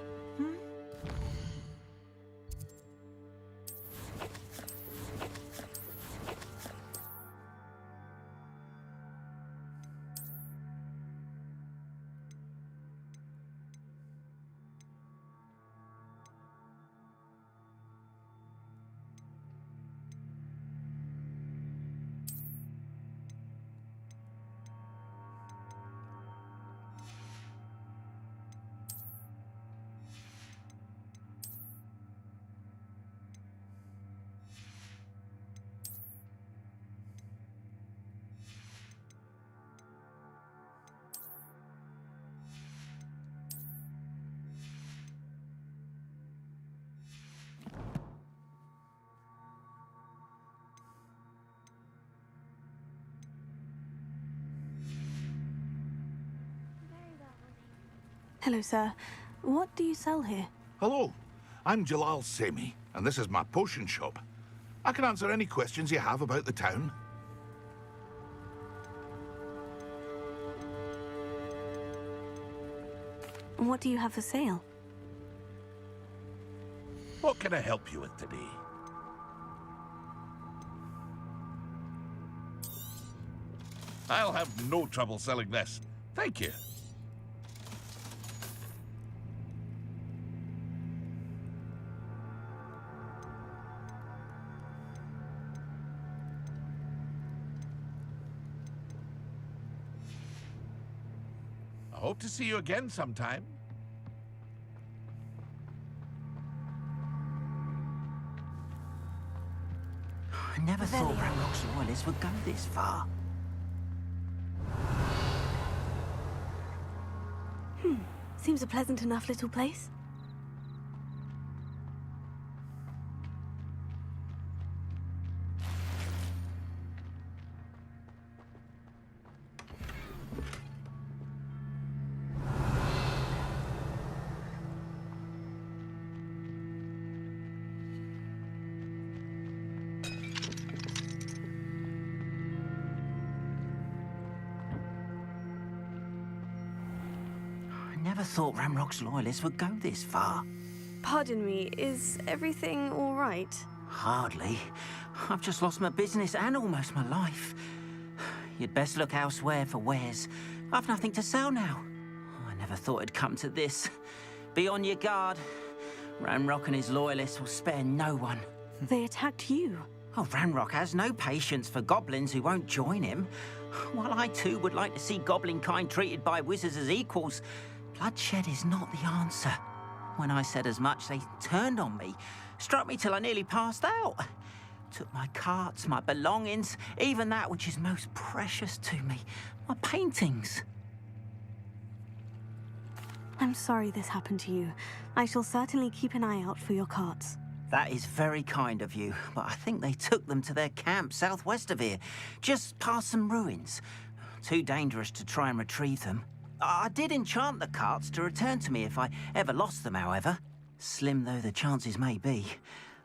Hello, sir. What do you sell here? Hello, I'm Jalal Semi. and this is my potion shop. I can answer any questions you have about the town. What do you have for sale? What can I help you with today? I'll have no trouble selling this. Thank you. I hope to see you again sometime. I never thought Ranrock's loyalists would go this far. Seems a pleasant enough little place. I never thought Ranrock's loyalists would go this far. Pardon me, is everything all right? Hardly. I've just lost my business and almost my life. You'd best look elsewhere for wares. I've nothing to sell now. I never thought it'd come to this. Be on your guard. Ranrock and his loyalists will spare no one. They attacked you. Oh, Ranrock has no patience for goblins who won't join him. While I too would like to see goblin kind treated by wizards as equals, bloodshed is not the answer. When I said as much, they turned on me, struck me till I nearly passed out. Took my carts, my belongings, even that which is most precious to me, my paintings. I'm sorry this happened to you. I shall certainly keep an eye out for your carts. That is very kind of you, but I think they took them to their camp southwest of here, just past some ruins. Too dangerous to try and retrieve them. I did enchant the carts to return to me if I ever lost them, however. Slim though the chances may be,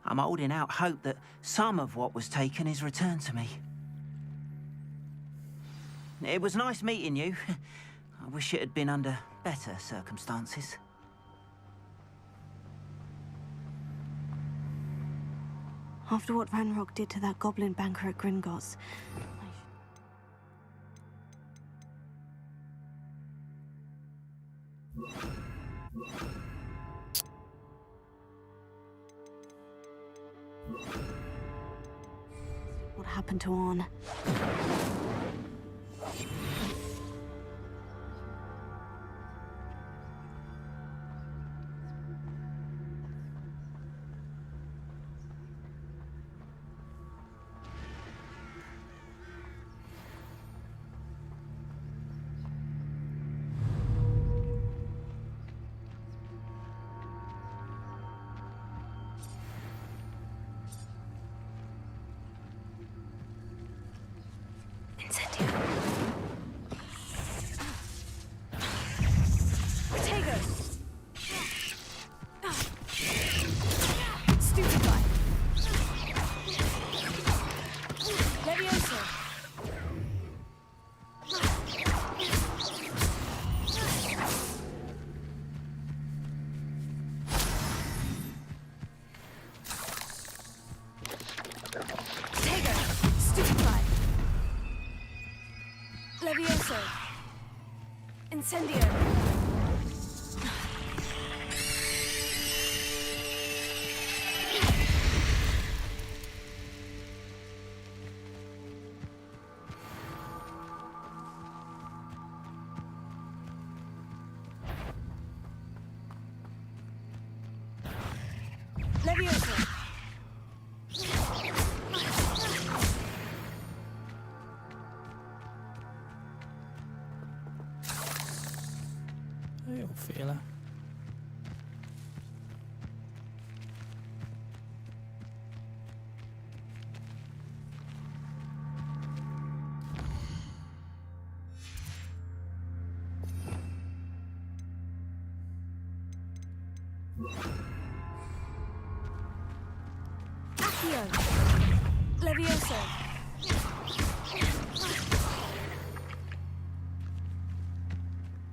I'm holding out hope that some of what was taken is returned to me. It was nice meeting you. I wish it had been under better circumstances. After what Ranrock did to that goblin banker at Gringotts, what happened to Orn? Levioso. Incendio. Levioso. Jóféle. Accio. Levioso.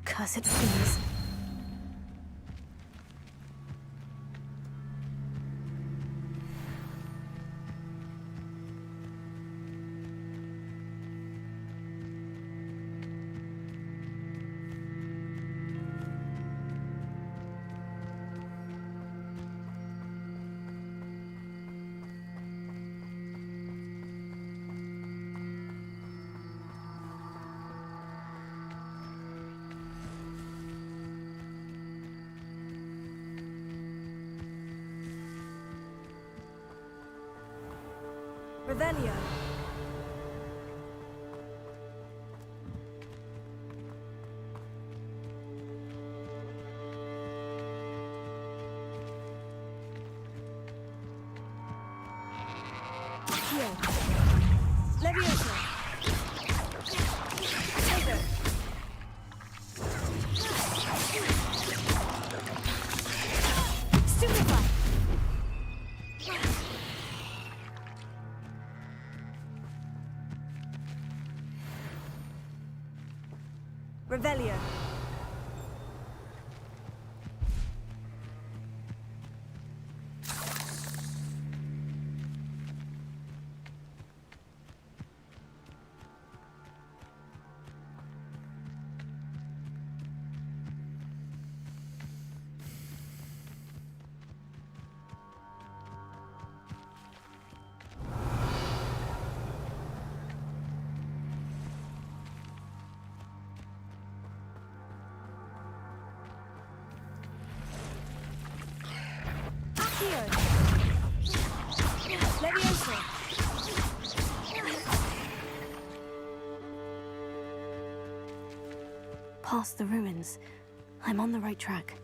Cursed fiends. Revelio. Accio. Levioso. Tego. Stupefy. Revelio. Accio. Levioso. Past the ruins. I'm on the right track.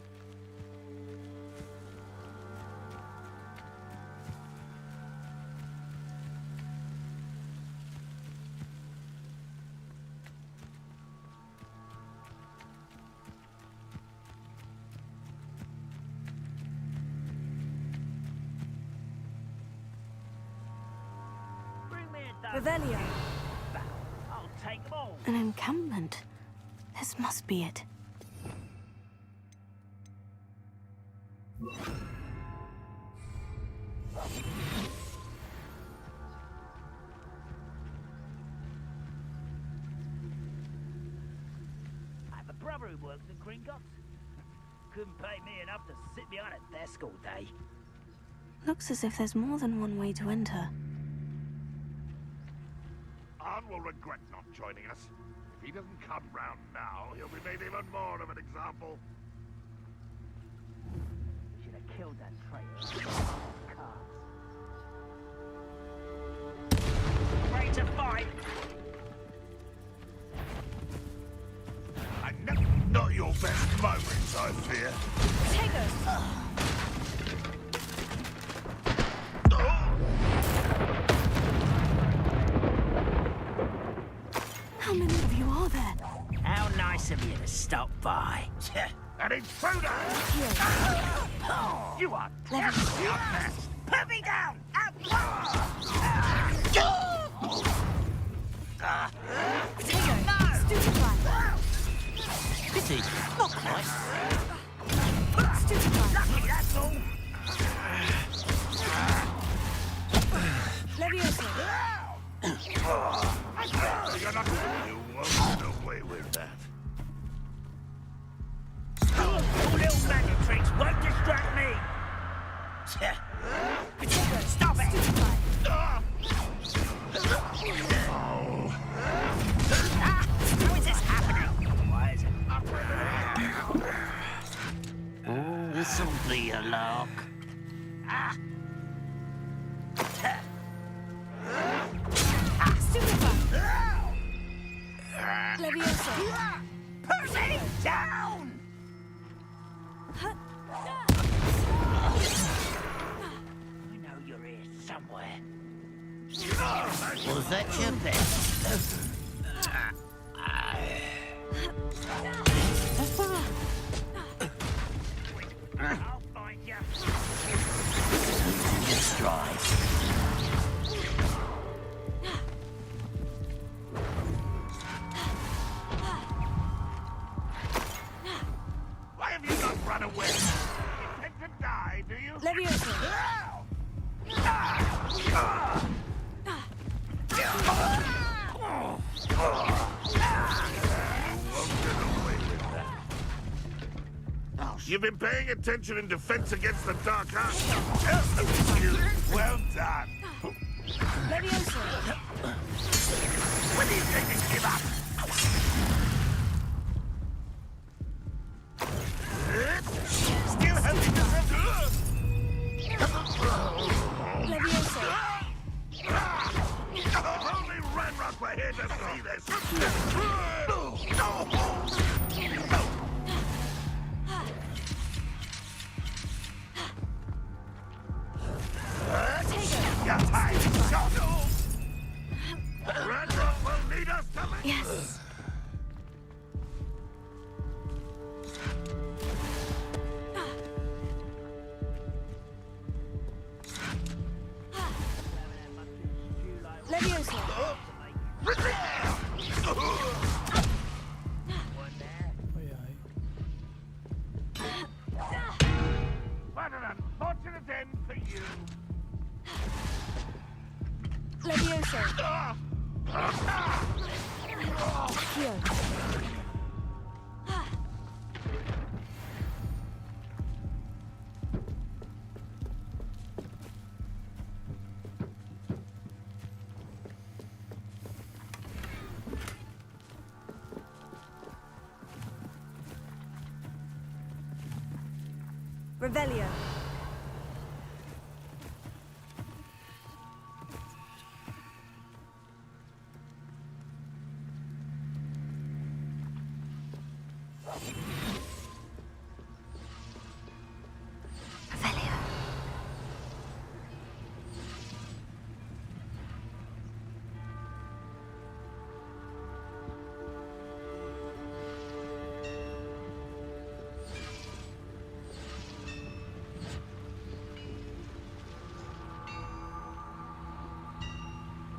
Revelio. I'll take them all. An encampment. This must be it. I have a brother who works at Gringotts. Couldn't pay me enough to sit behind a desk all day. Looks as if there's more than one way to enter. Arn will regret not joining us. If he doesn't come round now, he'll be made even more of an example. Should have killed that traitor. Ready to fight! And not your best moments, I fear. How many of you are there? How nice of you to stop by. An intruder! You are terribly unmatched. Put me down! Pity, not quite. Lucky, that's all. Levioso. You're not going to get away with that. Your little magic tricks won't distract me. Stop it! How is this happening? Why is it? This'll be a lark. Levioso. Percy, down! I know you're here somewhere. Was that your best? I'll find you. Just drive. intend to die, do you? Leviosa. You've been paying attention in defense against the dark arts. Well done. Leviosa. When do you think to give up? Still holding yourself. Leviosa. If only Ranrock were here to see this. Your time is short. Ranrock will need us to make. Yes. Leviosa. What an unfortunate end for you. Leviosa. Accio. Revelio.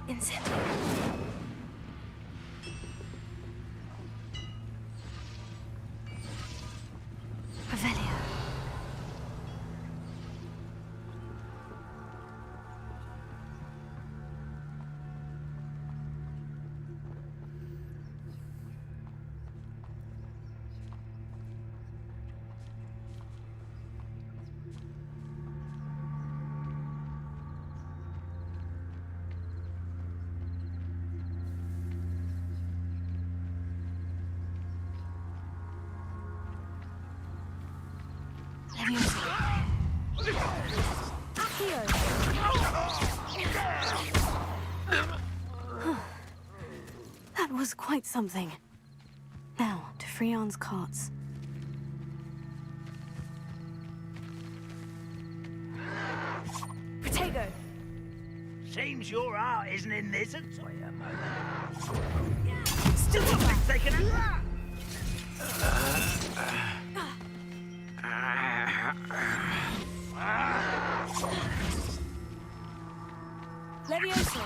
Incendio. Revelio. That was quite something. Now, to Freon's carts. Protego. Seems your art isn't in this attire, mother. Still taken Leviosa.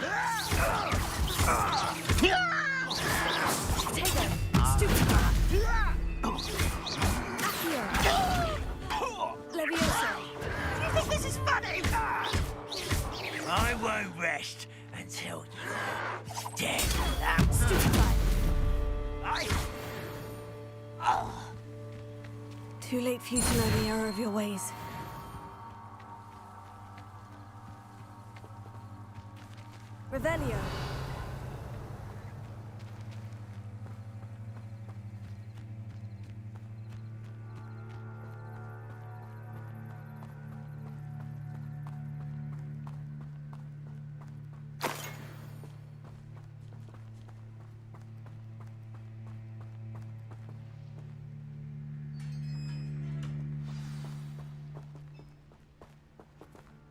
Protego. Stupid. Accio. Leviosa. Do you think this is funny? I won't rest until you're dead. Stupefied. Too late for you to know the error of your ways. Revelio.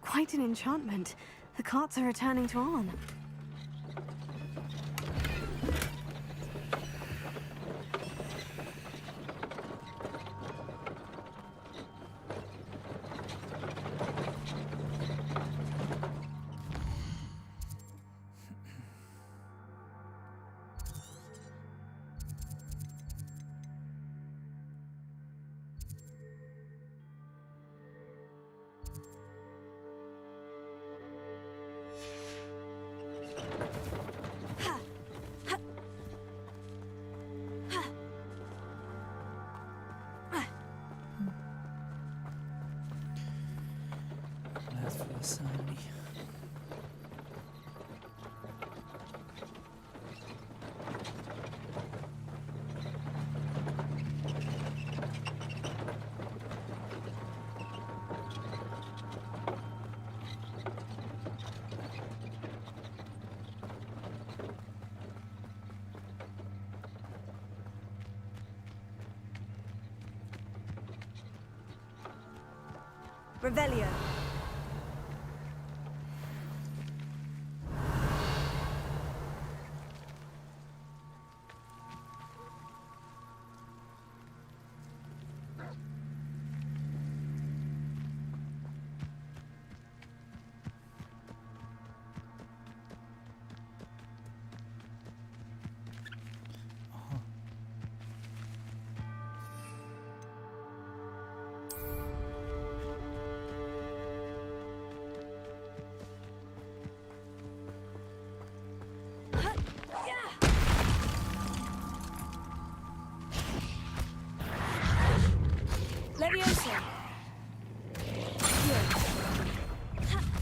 Quite an enchantment. The carts are returning to Arn. Lehet felszállni. Revelio. Leviosa. Potato.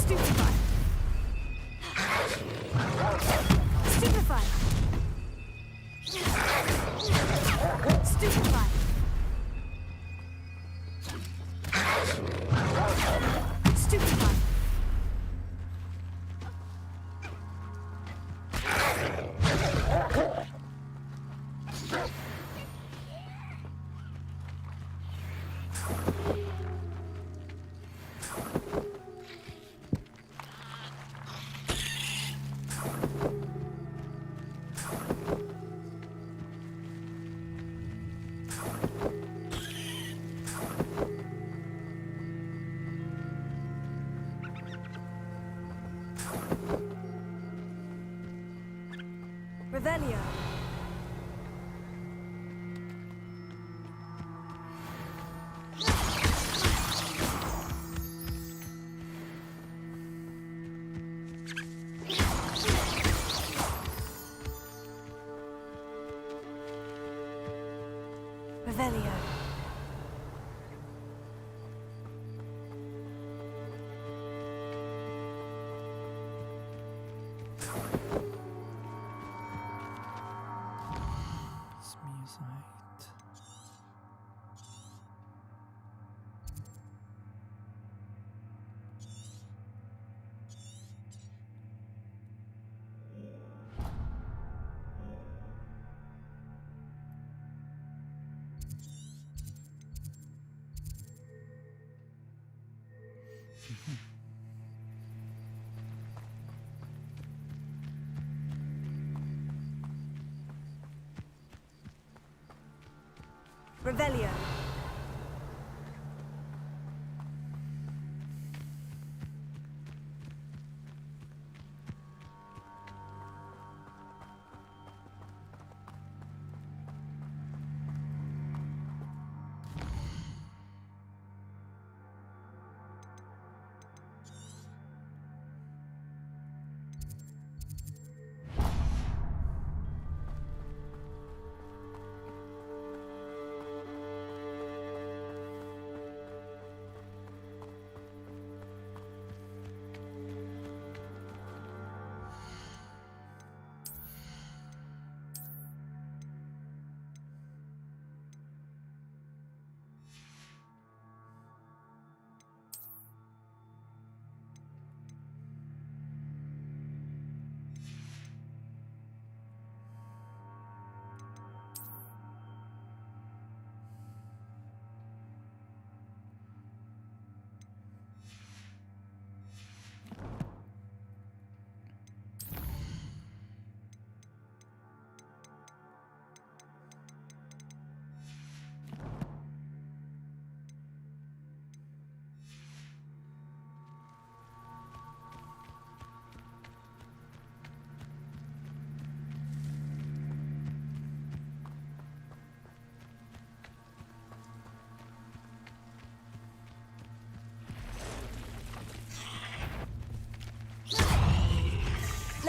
Stupefy. Stupefy. Stupefy. Stupefy. Revelio. Revelio. Smuzite. Revelio.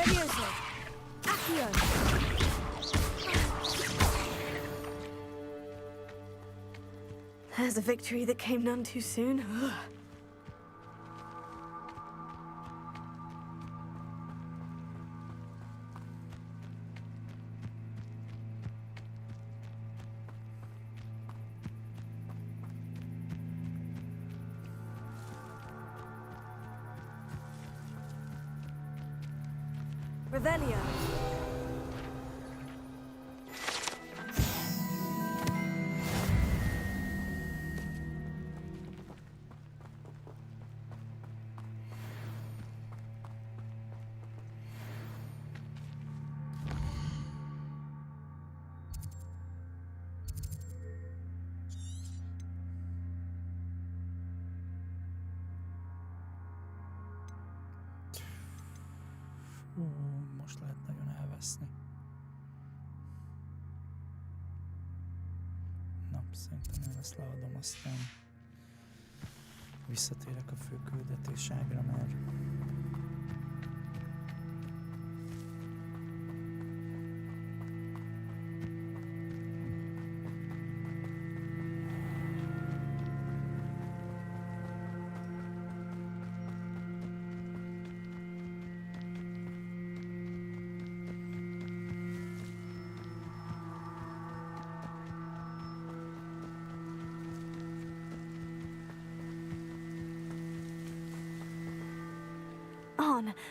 Levioso! Accio! There's a victory that came none too soon. Revelio! Most lehet nagyon elveszni. Na, szerintem én ezt leadom, aztán visszatérek a fő küldetéságra, mert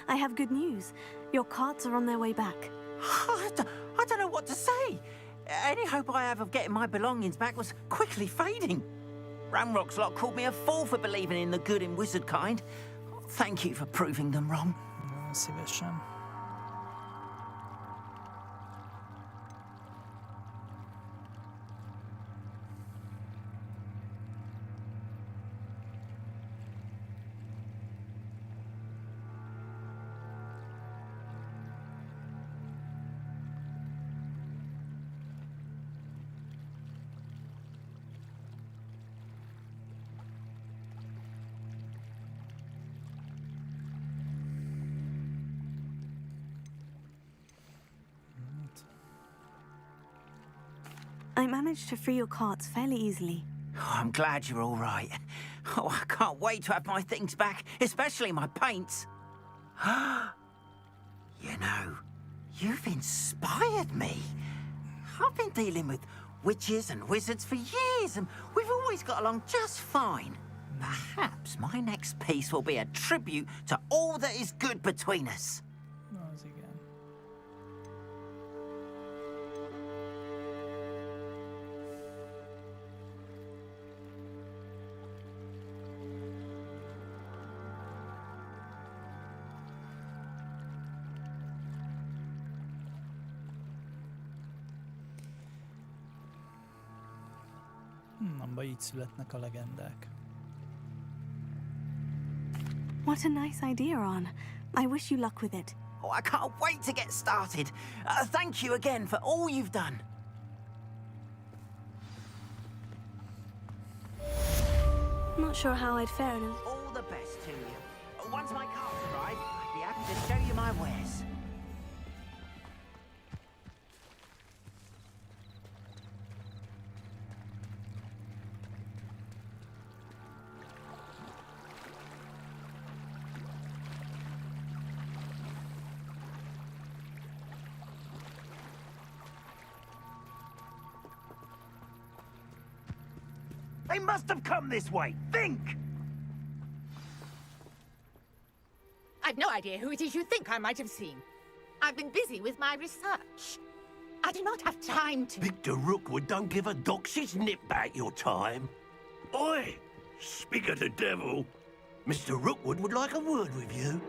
I have good news. Your carts are on their way back. I don't know what to say. Any hope I have of getting my belongings back was quickly fading. Ramrock's lot called me a fool for believing in the good in wizard kind. Thank you for proving them wrong. Szívesen. I managed to free your carts fairly easily. Oh, I'm glad you're all right. Oh, I can't wait to have my things back, especially my paints. You know, you've inspired me. I've been dealing with witches and wizards for years, and we've always got along just fine. Perhaps my next piece will be a tribute to all that is good between us. Így születnek a legendák. What a nice idea, Ron. I wish you luck with it. Oh, I can't wait to get started. Thank you again for all you've done. Not sure how I'd fare in a... All the best to you. Once my carts arrive, I'd be happy to show you my wares. They must have come this way. Think! I've no idea who it is you think I might have seen. I've been busy with my research. I do not have time to... Victor Rookwood don't give a doxy's nip back your time. Oi! Speak of the devil. Mr. Rookwood would like a word with you.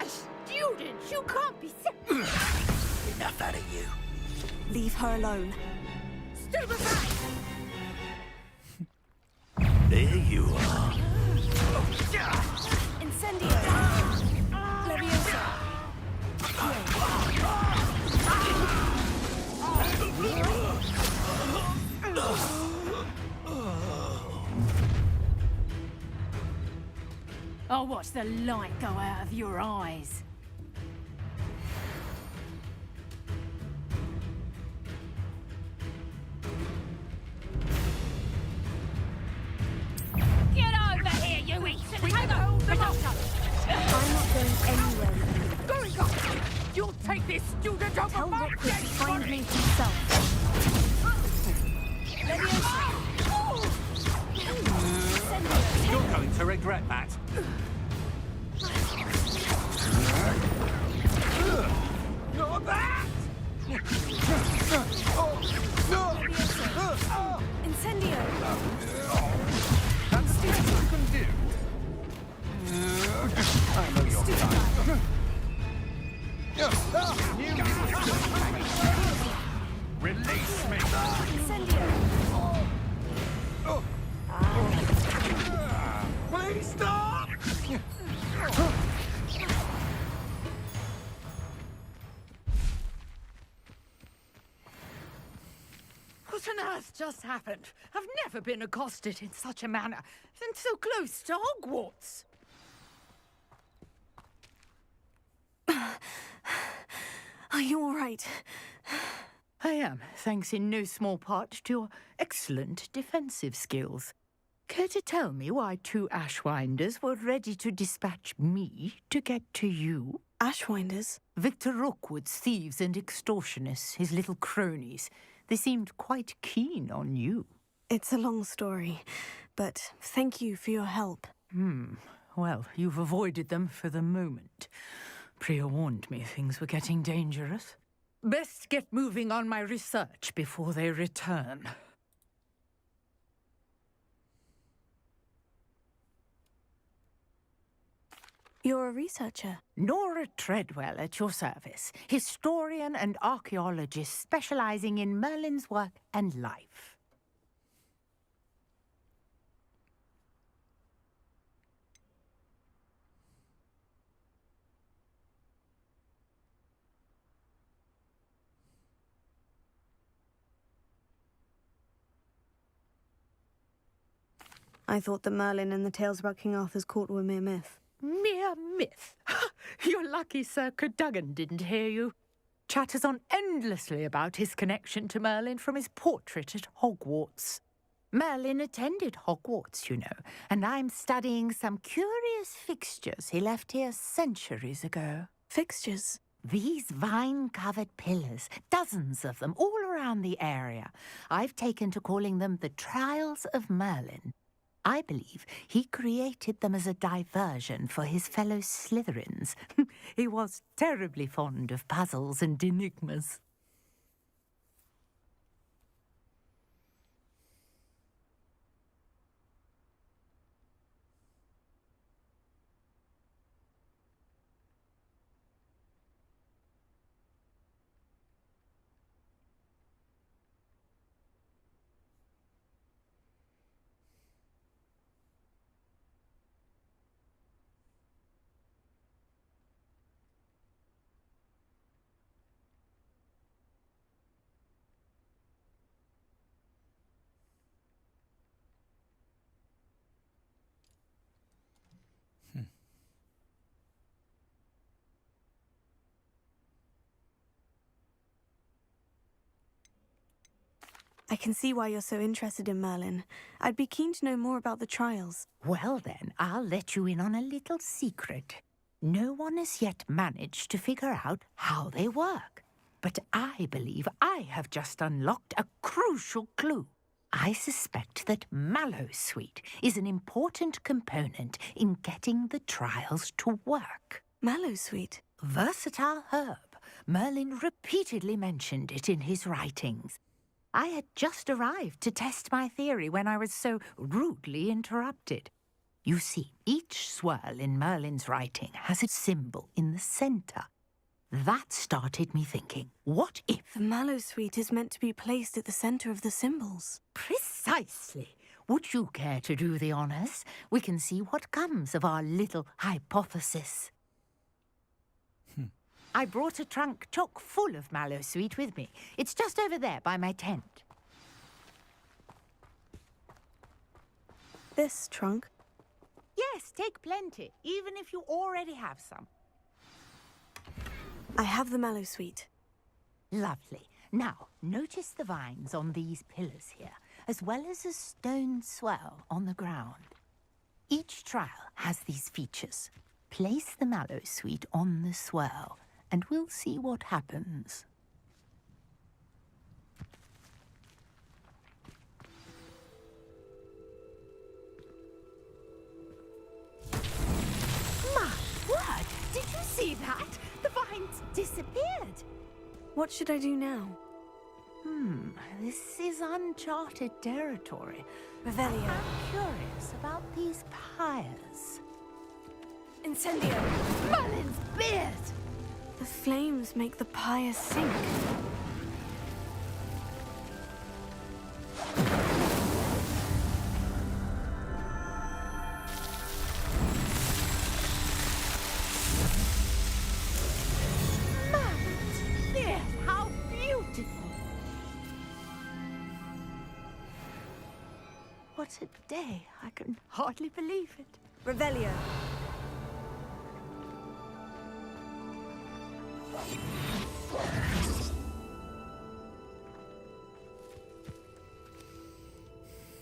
A student? You can't be serious. Enough out of you. Leave her alone. Stupefy! There you are. Incendio! Leviosa! I'll watch the light go out of your eyes. I'm not going anywhere. Going on! You'll take this student over Tell my Rookwood dead to find body! me himself. You're going to regret that. You're that! Incendio! That's the best you can do. I know your time. Release me! Incendio! Please stop! What on earth just happened? I've never been accosted in such a manner, and so close to Hogwarts. Are you all right? I am, thanks in no small part to your excellent defensive skills. Care to tell me why 2 Ashwinders were ready to dispatch me to get to you? Ashwinders? Victor Rookwood's thieves and extortionists, his little cronies. They seemed quite keen on you. It's a long story, but thank you for your help. Well, you've avoided them for the moment. Priya warned me things were getting dangerous. Best get moving on my research before they return. You're a researcher? Nora Treadwell at your service, historian and archaeologist specializing in Merlin's work and life. I thought that Merlin and the tales about King Arthur's court were mere myth. Mere myth? You're lucky Sir Cadogan didn't hear you. Chatters on endlessly about his connection to Merlin from his portrait at Hogwarts. Merlin attended Hogwarts, you know, and I'm studying some curious fixtures he left here centuries ago. Fixtures? These vine-covered pillars, dozens of them, all around the area. I've taken to calling them the Trials of Merlin. I believe he created them as a diversion for his fellow Slytherins. He was terribly fond of puzzles and enigmas. I can see why you're so interested in Merlin. I'd be keen to know more about the trials. Well then, I'll let you in on a little secret. No one has yet managed to figure out how they work. But I believe I have just unlocked a crucial clue. I suspect that Mallowsweet is an important component in getting the trials to work. Mallowsweet? Versatile herb. Merlin repeatedly mentioned it in his writings. I had just arrived to test my theory when I was so rudely interrupted. You see, each swirl in Merlin's writing has a symbol in the centre. That started me thinking, what if... The Mallowsweet is meant to be placed at the centre of the symbols. Precisely. Would you care to do the honours? We can see what comes of our little hypothesis. I brought a trunk chock full of Mallowsweet with me. It's just over there by my tent. This trunk? Yes, take plenty, even if you already have some. I have the Mallowsweet. Lovely. Now, notice the vines on these pillars here, as well as a stone swell on the ground. Each trial has these features. Place the mallow sweet on the swirl, and we'll see what happens. My word! Did you see that? The vines disappeared. What should I do now? This is uncharted territory. Revelio. I'm curious about these pyres. Incendio. Merlin's beard! The flames make the pyre sink. Merlin's beard! How beautiful! What a day. I can hardly believe it. Revelio.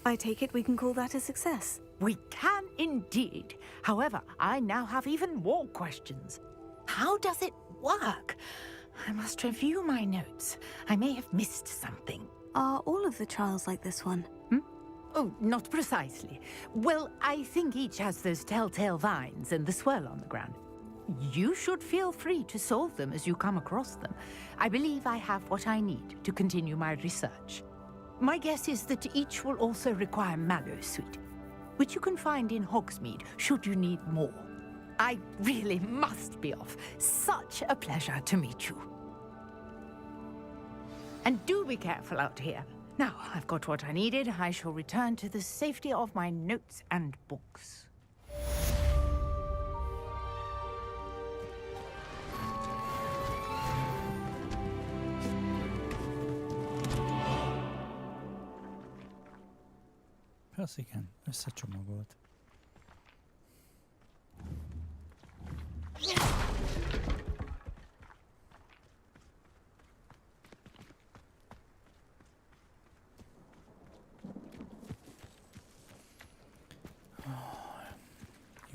I take it we can call that a success. We can indeed. However, I now have even more questions. How does it work? I must review my notes. I may have missed something. Are all of the trials like this one? Oh, not precisely. Well, I think each has those telltale vines and the swirl on the ground. You should feel free to solve them as you come across them. I believe I have what I need to continue my research. My guess is that each will also require mallowsweet, which you can find in Hogsmeade should you need more. I really must be off. Such a pleasure to meet you. And do be careful out here. Now, I've got what I needed. I shall return to the safety of my notes and books. Az igen, összecsomagolt.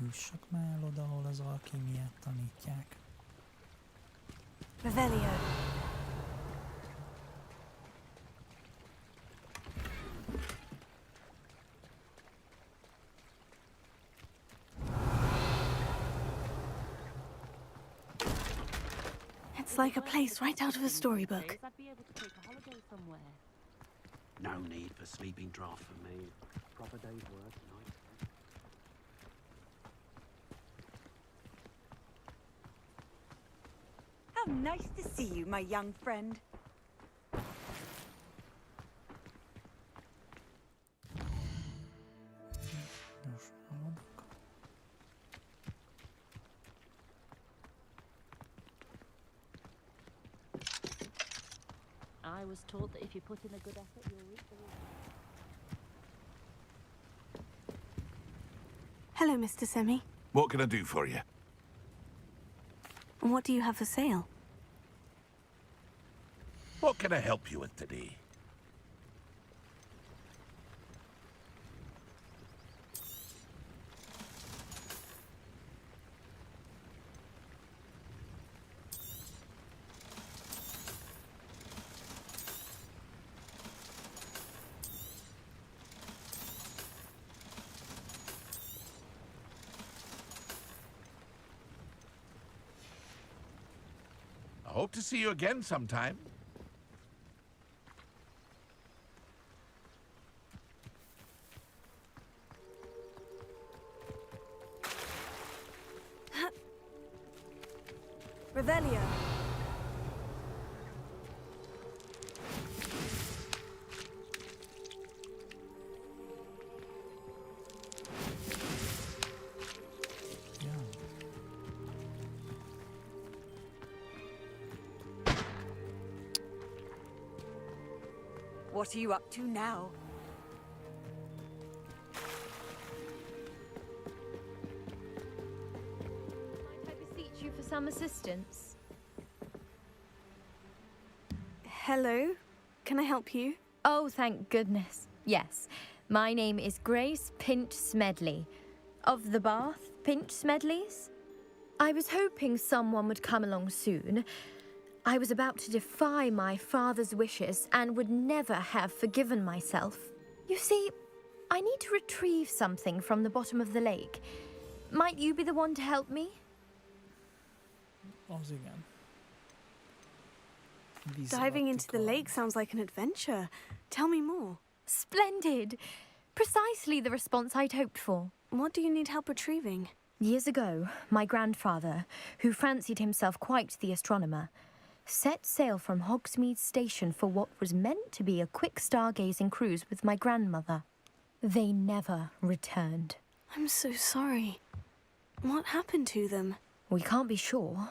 Jussak már el oda, ahol az alkimiát tanítják. Revelio. It's like a place right out of a storybook. I'd be able to take a holiday somewhere. No need for sleeping draft for me. Proper day's work, night. How nice to see you, my young friend. I was taught that if you put in a good effort, you'll reap the reward. Hello, Mr. Semi. What can I do for you? And what do you have for sale? What can I help you with today? I hope to see you again sometime. Revelio. What are you up to now? Might I beseech you for some assistance? Hello? Can I help you? Oh, thank goodness. Yes. My name is Grace Pint Smedley. Of the bath, pinch Smedleys? I was hoping someone would come along soon. I was about to defy my father's wishes and would never have forgiven myself. You see, I need to retrieve something from the bottom of the lake. Might you be the one to help me? Az igen. Diving into the lake sounds like an adventure. Tell me more. Splendid! Precisely the response I'd hoped for. What do you need help retrieving? Years ago, my grandfather, who fancied himself quite the astronomer, set sail from Hogsmeade Station for what was meant to be a quick stargazing cruise with my grandmother. They never returned. I'm so sorry. What happened to them? We can't be sure.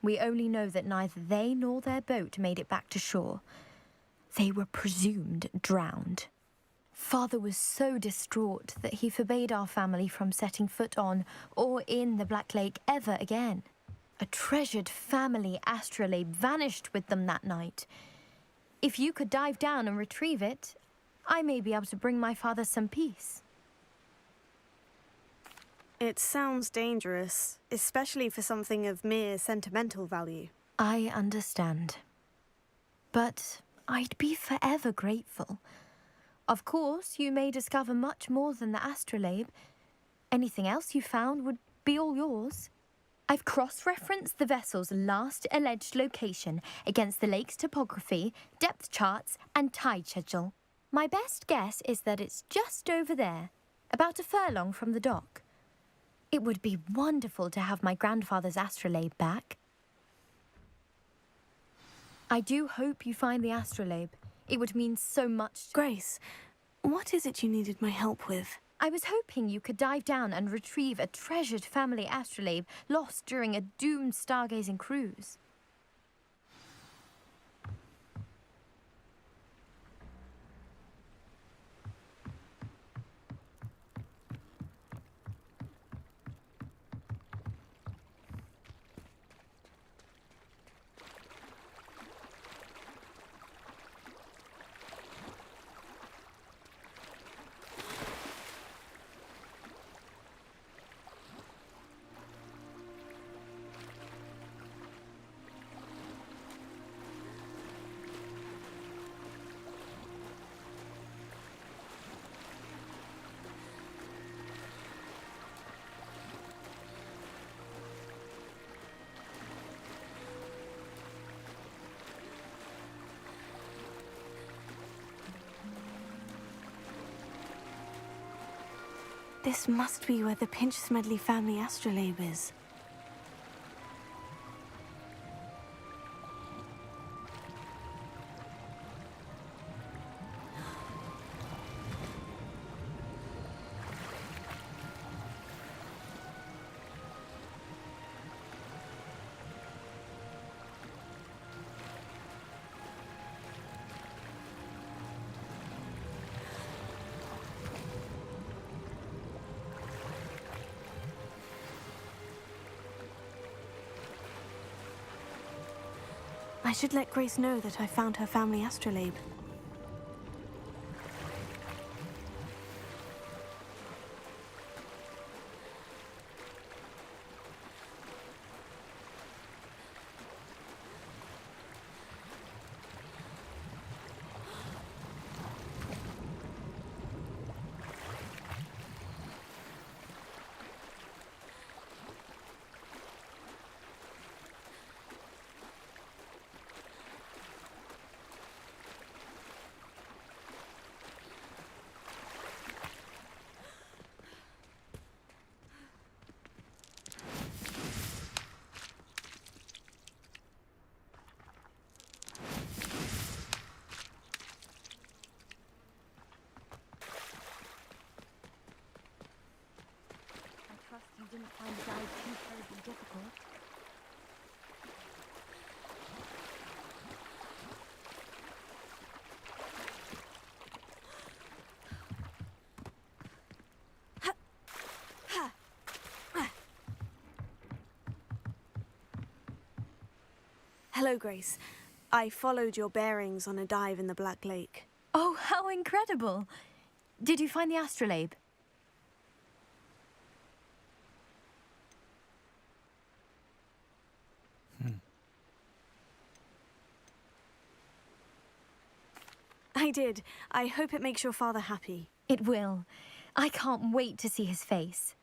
We only know that neither they nor their boat made it back to shore. They were presumed drowned. Father was so distraught that he forbade our family from setting foot on or in the Black Lake ever again. A treasured family astrolabe vanished with them that night. If you could dive down and retrieve it, I may be able to bring my father some peace. It sounds dangerous, especially for something of mere sentimental value. I understand. But I'd be forever grateful. Of course, you may discover much more than the astrolabe. Anything else you found would be all yours. I've cross-referenced the vessel's last alleged location against the lake's topography, depth charts, and tide schedule. My best guess is that it's just over there, about a furlong from the dock. It would be wonderful to have my grandfather's astrolabe back. I do hope you find the astrolabe. It would mean so much. Grace, what is it you needed my help with? I was hoping you could dive down and retrieve a treasured family astrolabe lost during a doomed stargazing cruise. This must be where the Pinch Smedley family astrolabe is. I should let Grace know that I found her family astrolabe. You didn't find the dive too terribly difficult. Hello, Grace. I followed your bearings on a dive in the Black Lake. Oh, how incredible! Did you find the astrolabe? I did. I hope it makes your father happy. It will. I can't wait to see his face.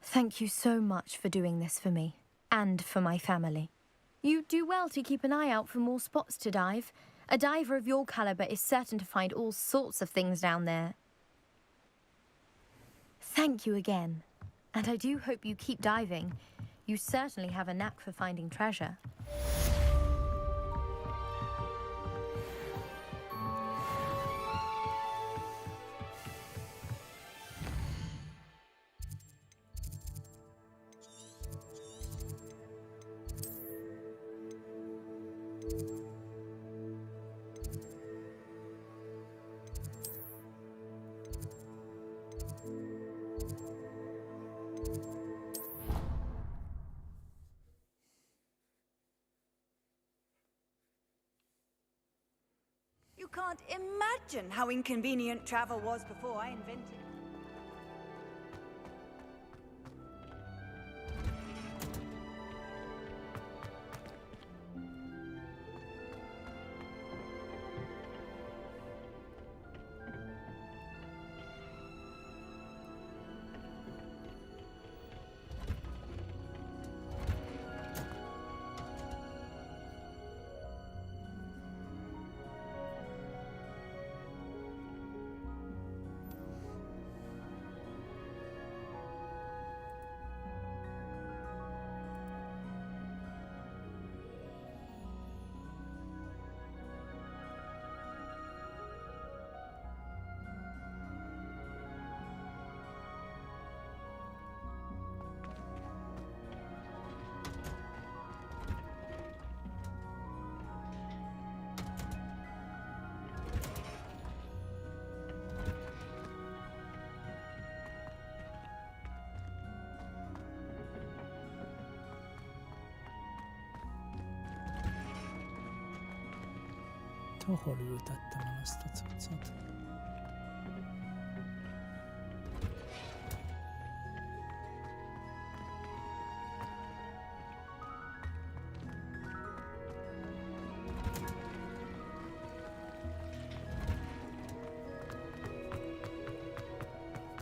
Thank you so much for doing this for me, and for my family. You do well to keep an eye out for more spots to dive. A diver of your caliber is certain to find all sorts of things down there. Thank you again. And I do hope you keep diving. You certainly have a knack for finding treasure. You can't imagine how inconvenient travel was before I invented it. Hol ültettem el ezt a cuccot?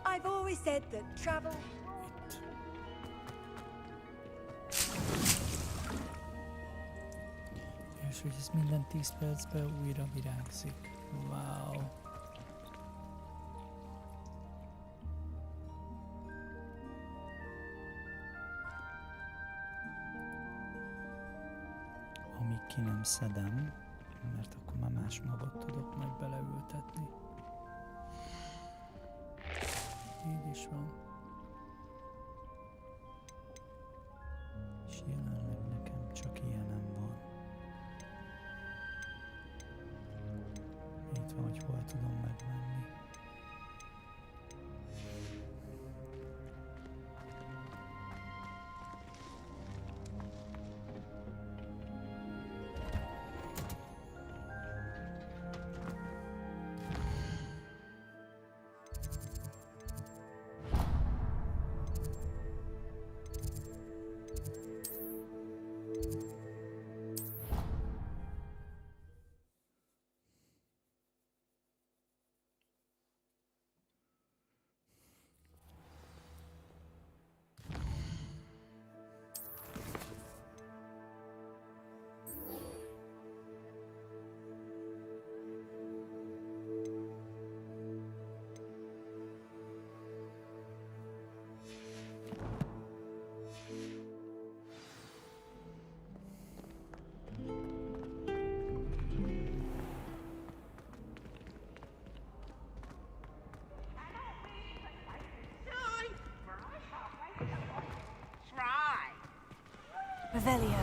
I've always said that travel... És hogy ez minden 10 percben újra virágzik. Wow. Amíg ki nem szedem, mert akkor már más magot tudok majd beleültetni. Így is van. És jelenleg nekem csak ilyenem van. Itt van, hogy hol tudom megvenni. Revelio.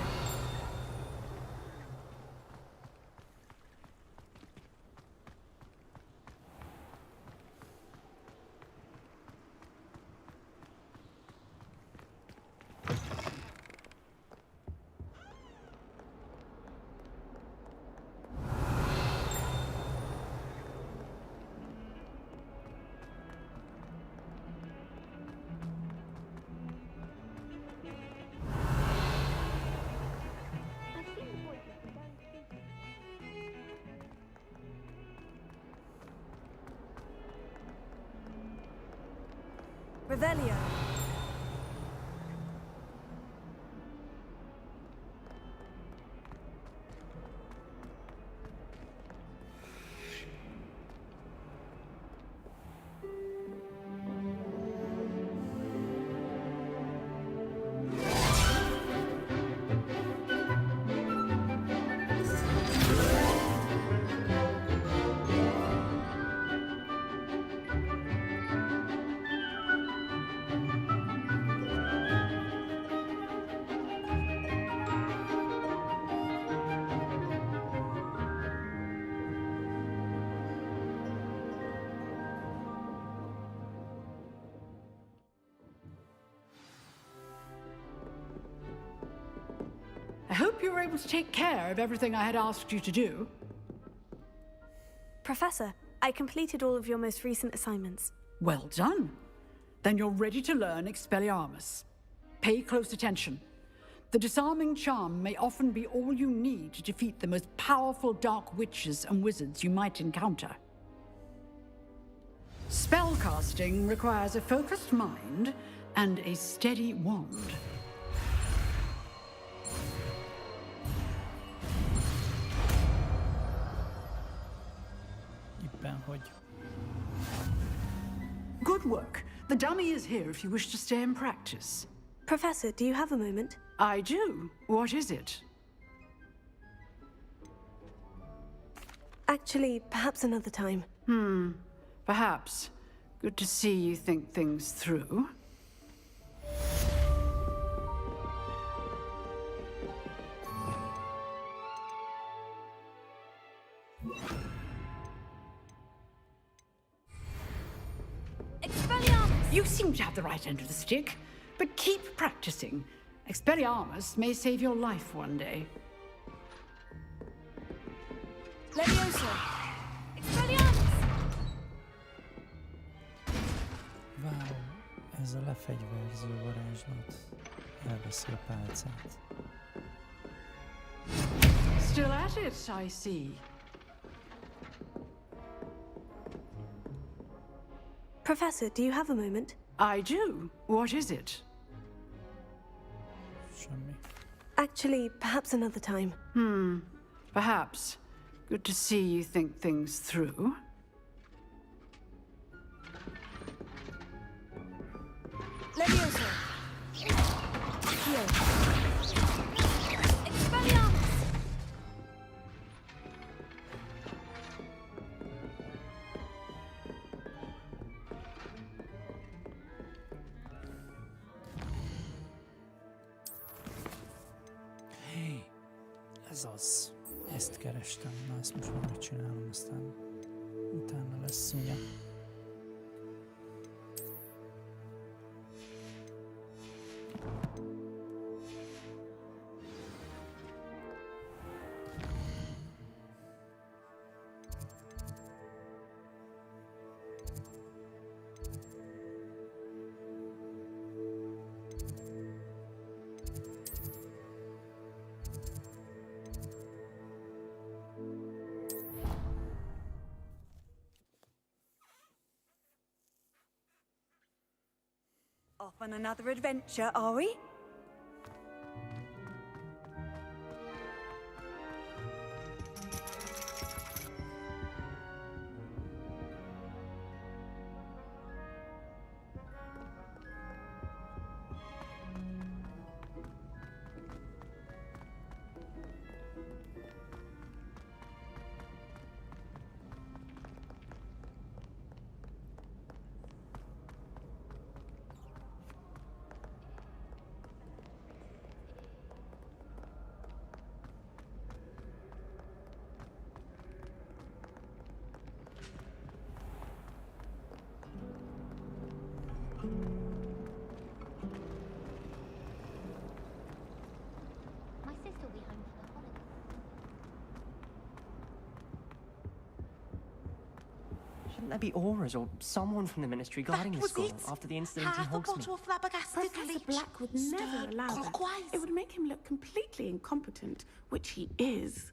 Revelio. I hope you were able to take care of everything I had asked you to do. Professor, I completed all of your most recent assignments. Well done. Then you're ready to learn Expelliarmus. Pay close attention. The disarming charm may often be all you need to defeat the most powerful dark witches and wizards you might encounter. Spellcasting requires a focused mind and a steady wand. Good work. The dummy is here if you wish to stay and practice. Professor, do you have a moment? I do. What is it? Actually, perhaps another time. Perhaps. Good to see you think things through. You seem to have the right end of the stick, but keep practicing. Expelliarmus may save your life one day. Levioso! Expelliarmus! Wow, ez a lefegyverző varázslat elveszi a pálcát. Still at it, I see. Professor, do you have a moment? I do. What is it? Semmi. Actually, perhaps another time. Perhaps. Good to see you think things through. Levioso! Heal. Expelliarmus! Ez az. Ezt kerestem. Na, ezt most már megcsinálom, aztán utána lesz szúnya. Off on another adventure, are we? My sister will be home for the holiday. Shouldn't there be auras or someone from the ministry guarding the school after the incident in Hogsmeade? Professor Black would never allow that. It would make him look completely incompetent, which he is.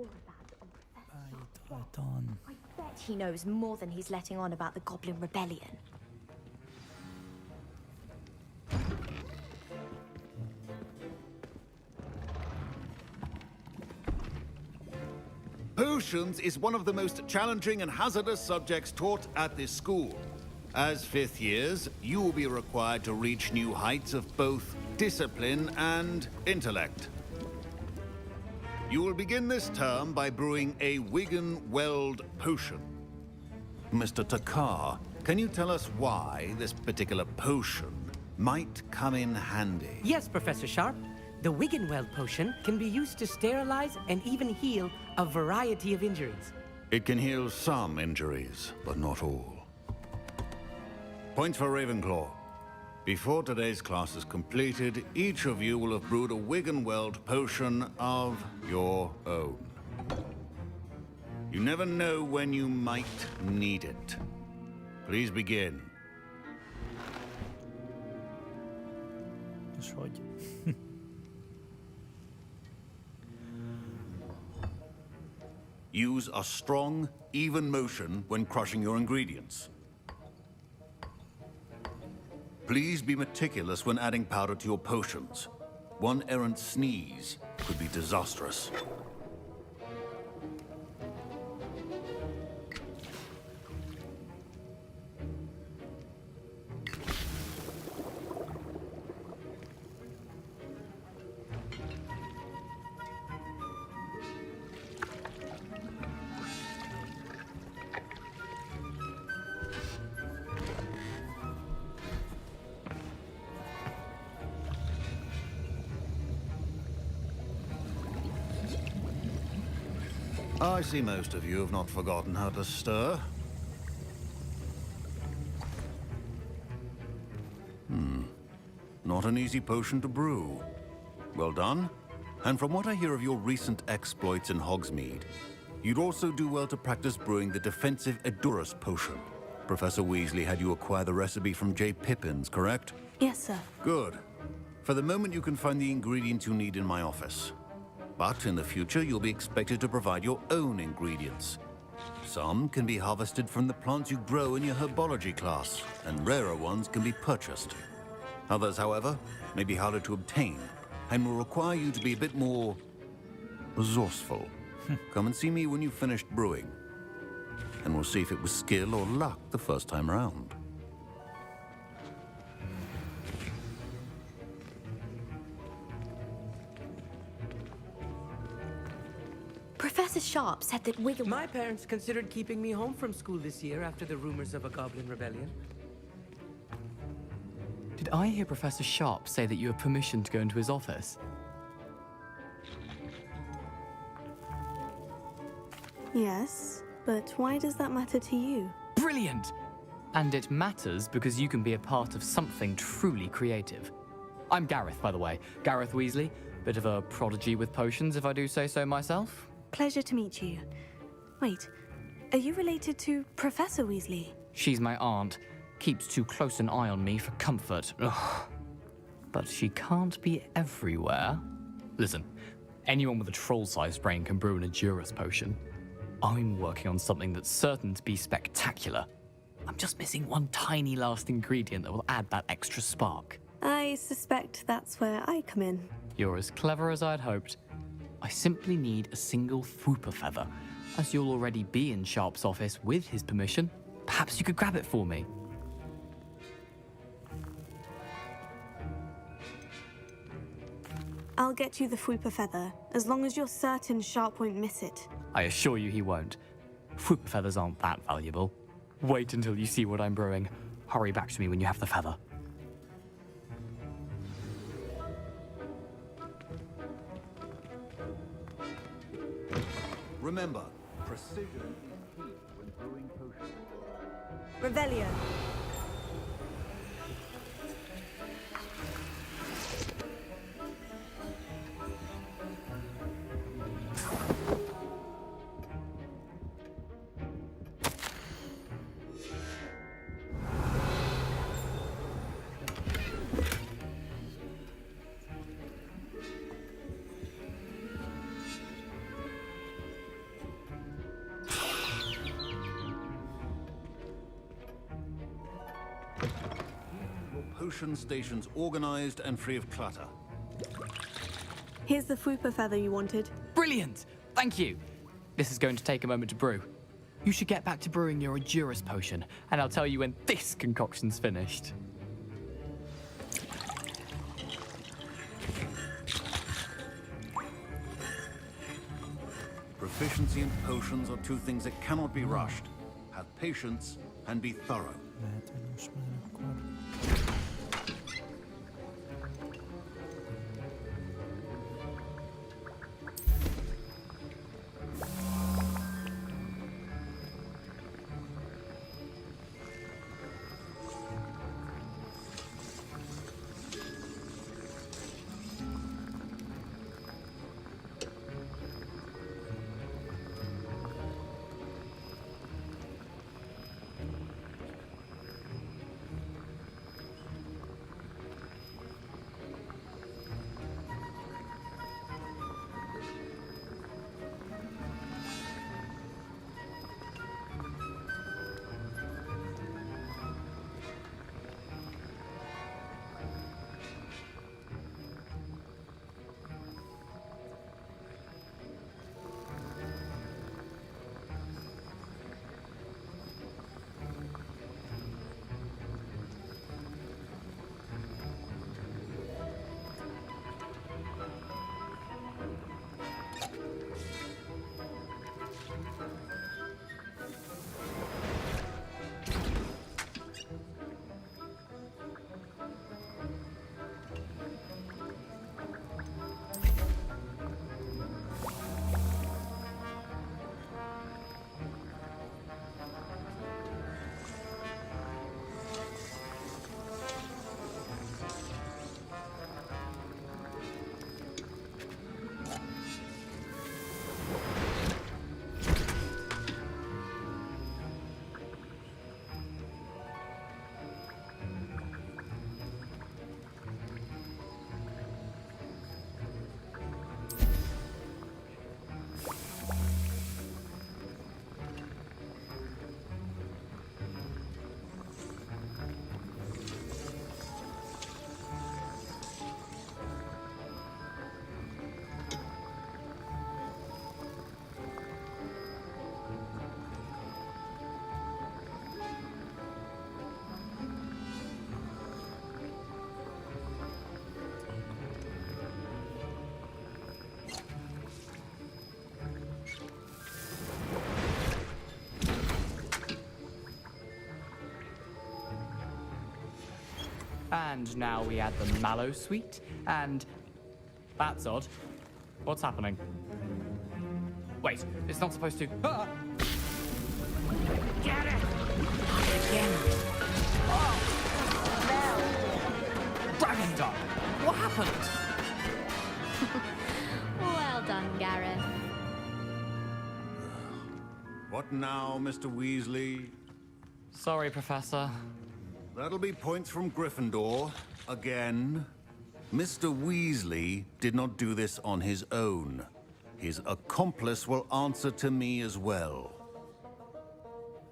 more about it on Professor Beállítatlan. I bet he knows more than he's letting on about the Goblin Rebellion. Potions is one of the most challenging and hazardous subjects taught at this school. As fifth years, you will be required to reach new heights of both discipline and intellect. You will begin this term by brewing a Wigan-Weld potion. Mr. Takar, can you tell us why this particular potion might come in handy? Yes, Professor Sharp. The Wigan-Weld potion can be used to sterilize and even heal a variety of injuries. It can heal some injuries, but not all. Points for Ravenclaw. Before today's class is completed, each of you will have brewed a Wigan-Weld potion of your own. You never know when you might need it. Please begin. És hogy? Use a strong, even motion when crushing your ingredients. Please be meticulous when adding powder to your potions. One errant sneeze could be disastrous. I see most of you have not forgotten how to stir. Not an easy potion to brew. Well done. And from what I hear of your recent exploits in Hogsmeade, you'd also do well to practice brewing the defensive Edurus potion. Professor Weasley had you acquire the recipe from J. Pippins, correct? Yes, sir. Good. For the moment, you can find the ingredients you need in my office. But in the future, you'll be expected to provide your own ingredients. Some can be harvested from the plants you grow in your herbology class, and rarer ones can be purchased. Others, however, may be harder to obtain, and will require you to be a bit more resourceful. Come and see me when you've finished brewing, and we'll see if it was skill or luck the first time round. Professor Sharp said that Wigan... My parents considered keeping me home from school this year after the rumors of a Goblin Rebellion. Did I hear Professor Sharp say that you have permission to go into his office? Yes, but why does that matter to you? Brilliant! And it matters because you can be a part of something truly creative. I'm Gareth, by the way. Gareth Weasley. Bit of a prodigy with potions, if I do say so myself. Pleasure to meet you. Wait, are you related to Professor Weasley? She's my aunt. Keeps too close an eye on me for comfort. Ugh. But she can't be everywhere. Listen, anyone with a troll-sized brain can brew an Edurus potion. I'm working on something that's certain to be spectacular. I'm just missing one tiny last ingredient that will add that extra spark. I suspect that's where I come in. You're as clever as I'd hoped. I simply need a single Fwooper feather. As you'll already be in Sharp's office with his permission, perhaps you could grab it for me. I'll get you the Fwooper feather, as long as you're certain Sharp won't miss it. I assure you he won't. Fwooper feathers aren't that valuable. Wait until you see what I'm brewing. Hurry back to me when you have the feather. Remember, precision is key when brewing potions. Revelio. potion stations organized and free of clutter. Here's the Fupa feather you wanted. Brilliant! Thank you. This is going to take a moment to brew. You should get back to brewing your Edurus potion, and I'll tell you when this concoction's finished. Proficiency in potions are two things that cannot be rushed. Have patience and be thorough. And now we add the mallow sweet, and... That's odd. What's happening? Wait, it's not supposed to... Ah! Get it! Again. Oh! No! Dragon Dog! What happened? Well done, Gareth. What now, Mr. Weasley? Sorry, Professor. That'll be points from Gryffindor. Again. Mr. Weasley did not do this on his own. His accomplice will answer to me as well.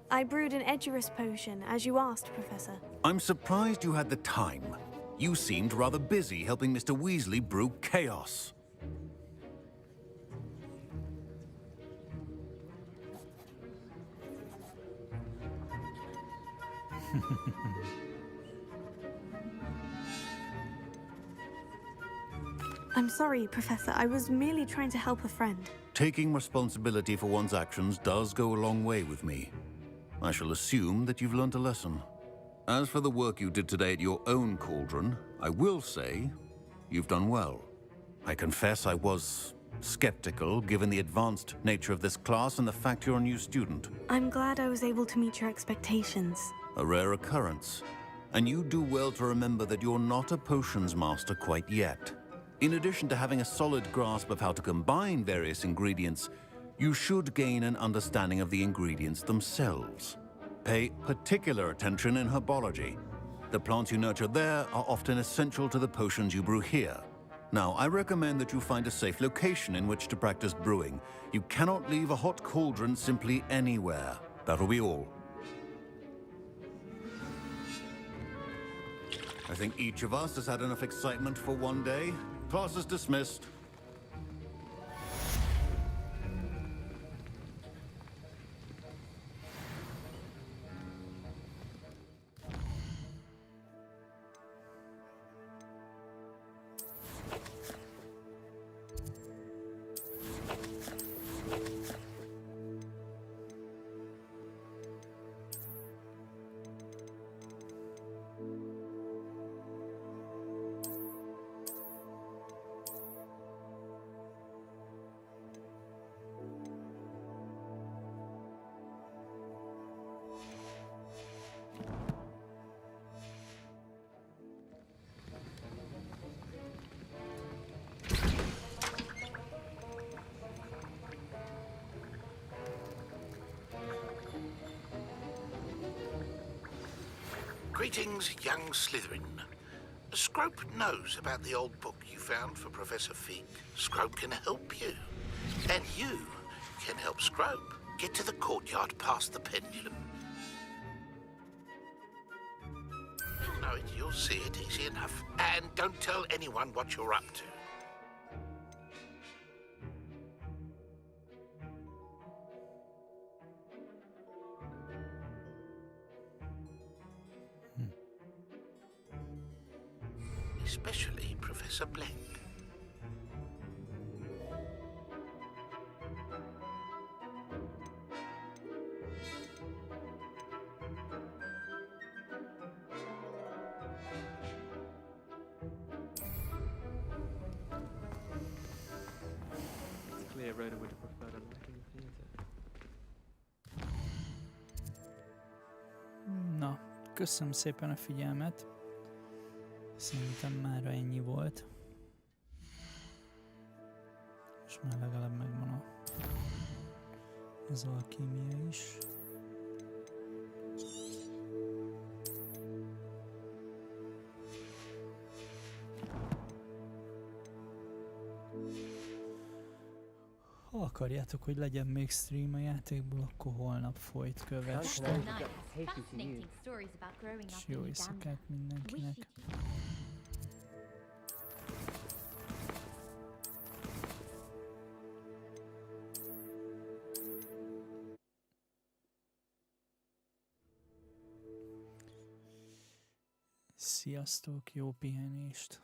I brewed an Edurus potion, as you asked, Professor. I'm surprised you had the time. You seemed rather busy helping Mr. Weasley brew chaos. I'm sorry, Professor. I was merely trying to help a friend. Taking responsibility for one's actions does go a long way with me. I shall assume that you've learnt a lesson. As for the work you did today at your own cauldron, I will say you've done well. I confess I was skeptical, given the advanced nature of this class and the fact you're a new student. I'm glad I was able to meet your expectations. A rare occurrence. And you do well to remember that you're not a potions master quite yet. In addition to having a solid grasp of how to combine various ingredients, you should gain an understanding of the ingredients themselves. Pay particular attention in herbology. The plants you nurture there are often essential to the potions you brew here. Now, I recommend that you find a safe location in which to practice brewing. You cannot leave a hot cauldron simply anywhere. That'll be all. I think each of us has had enough excitement for one day. Class is dismissed. Greetings, young Slytherin. Scrope knows about the old book you found for Professor Fig. Scrope can help you. And you can help Scrope get to the courtyard past the pendulum. You'll know it, you'll see it easy enough. And don't tell anyone what you're up to. Especially Professor Blank. It's clear Rhoda would have preferred a life in the theatre. Na, köszönöm szépen a figyelmet. Szerintem mára ennyi volt. És már legalább megvan az alkímia is. Ha akarjátok, hogy legyen még stream a játékból, akkor holnap folyt kövesse. És jó éjszakát mindenkinek. Sziasztok, jó pihenést!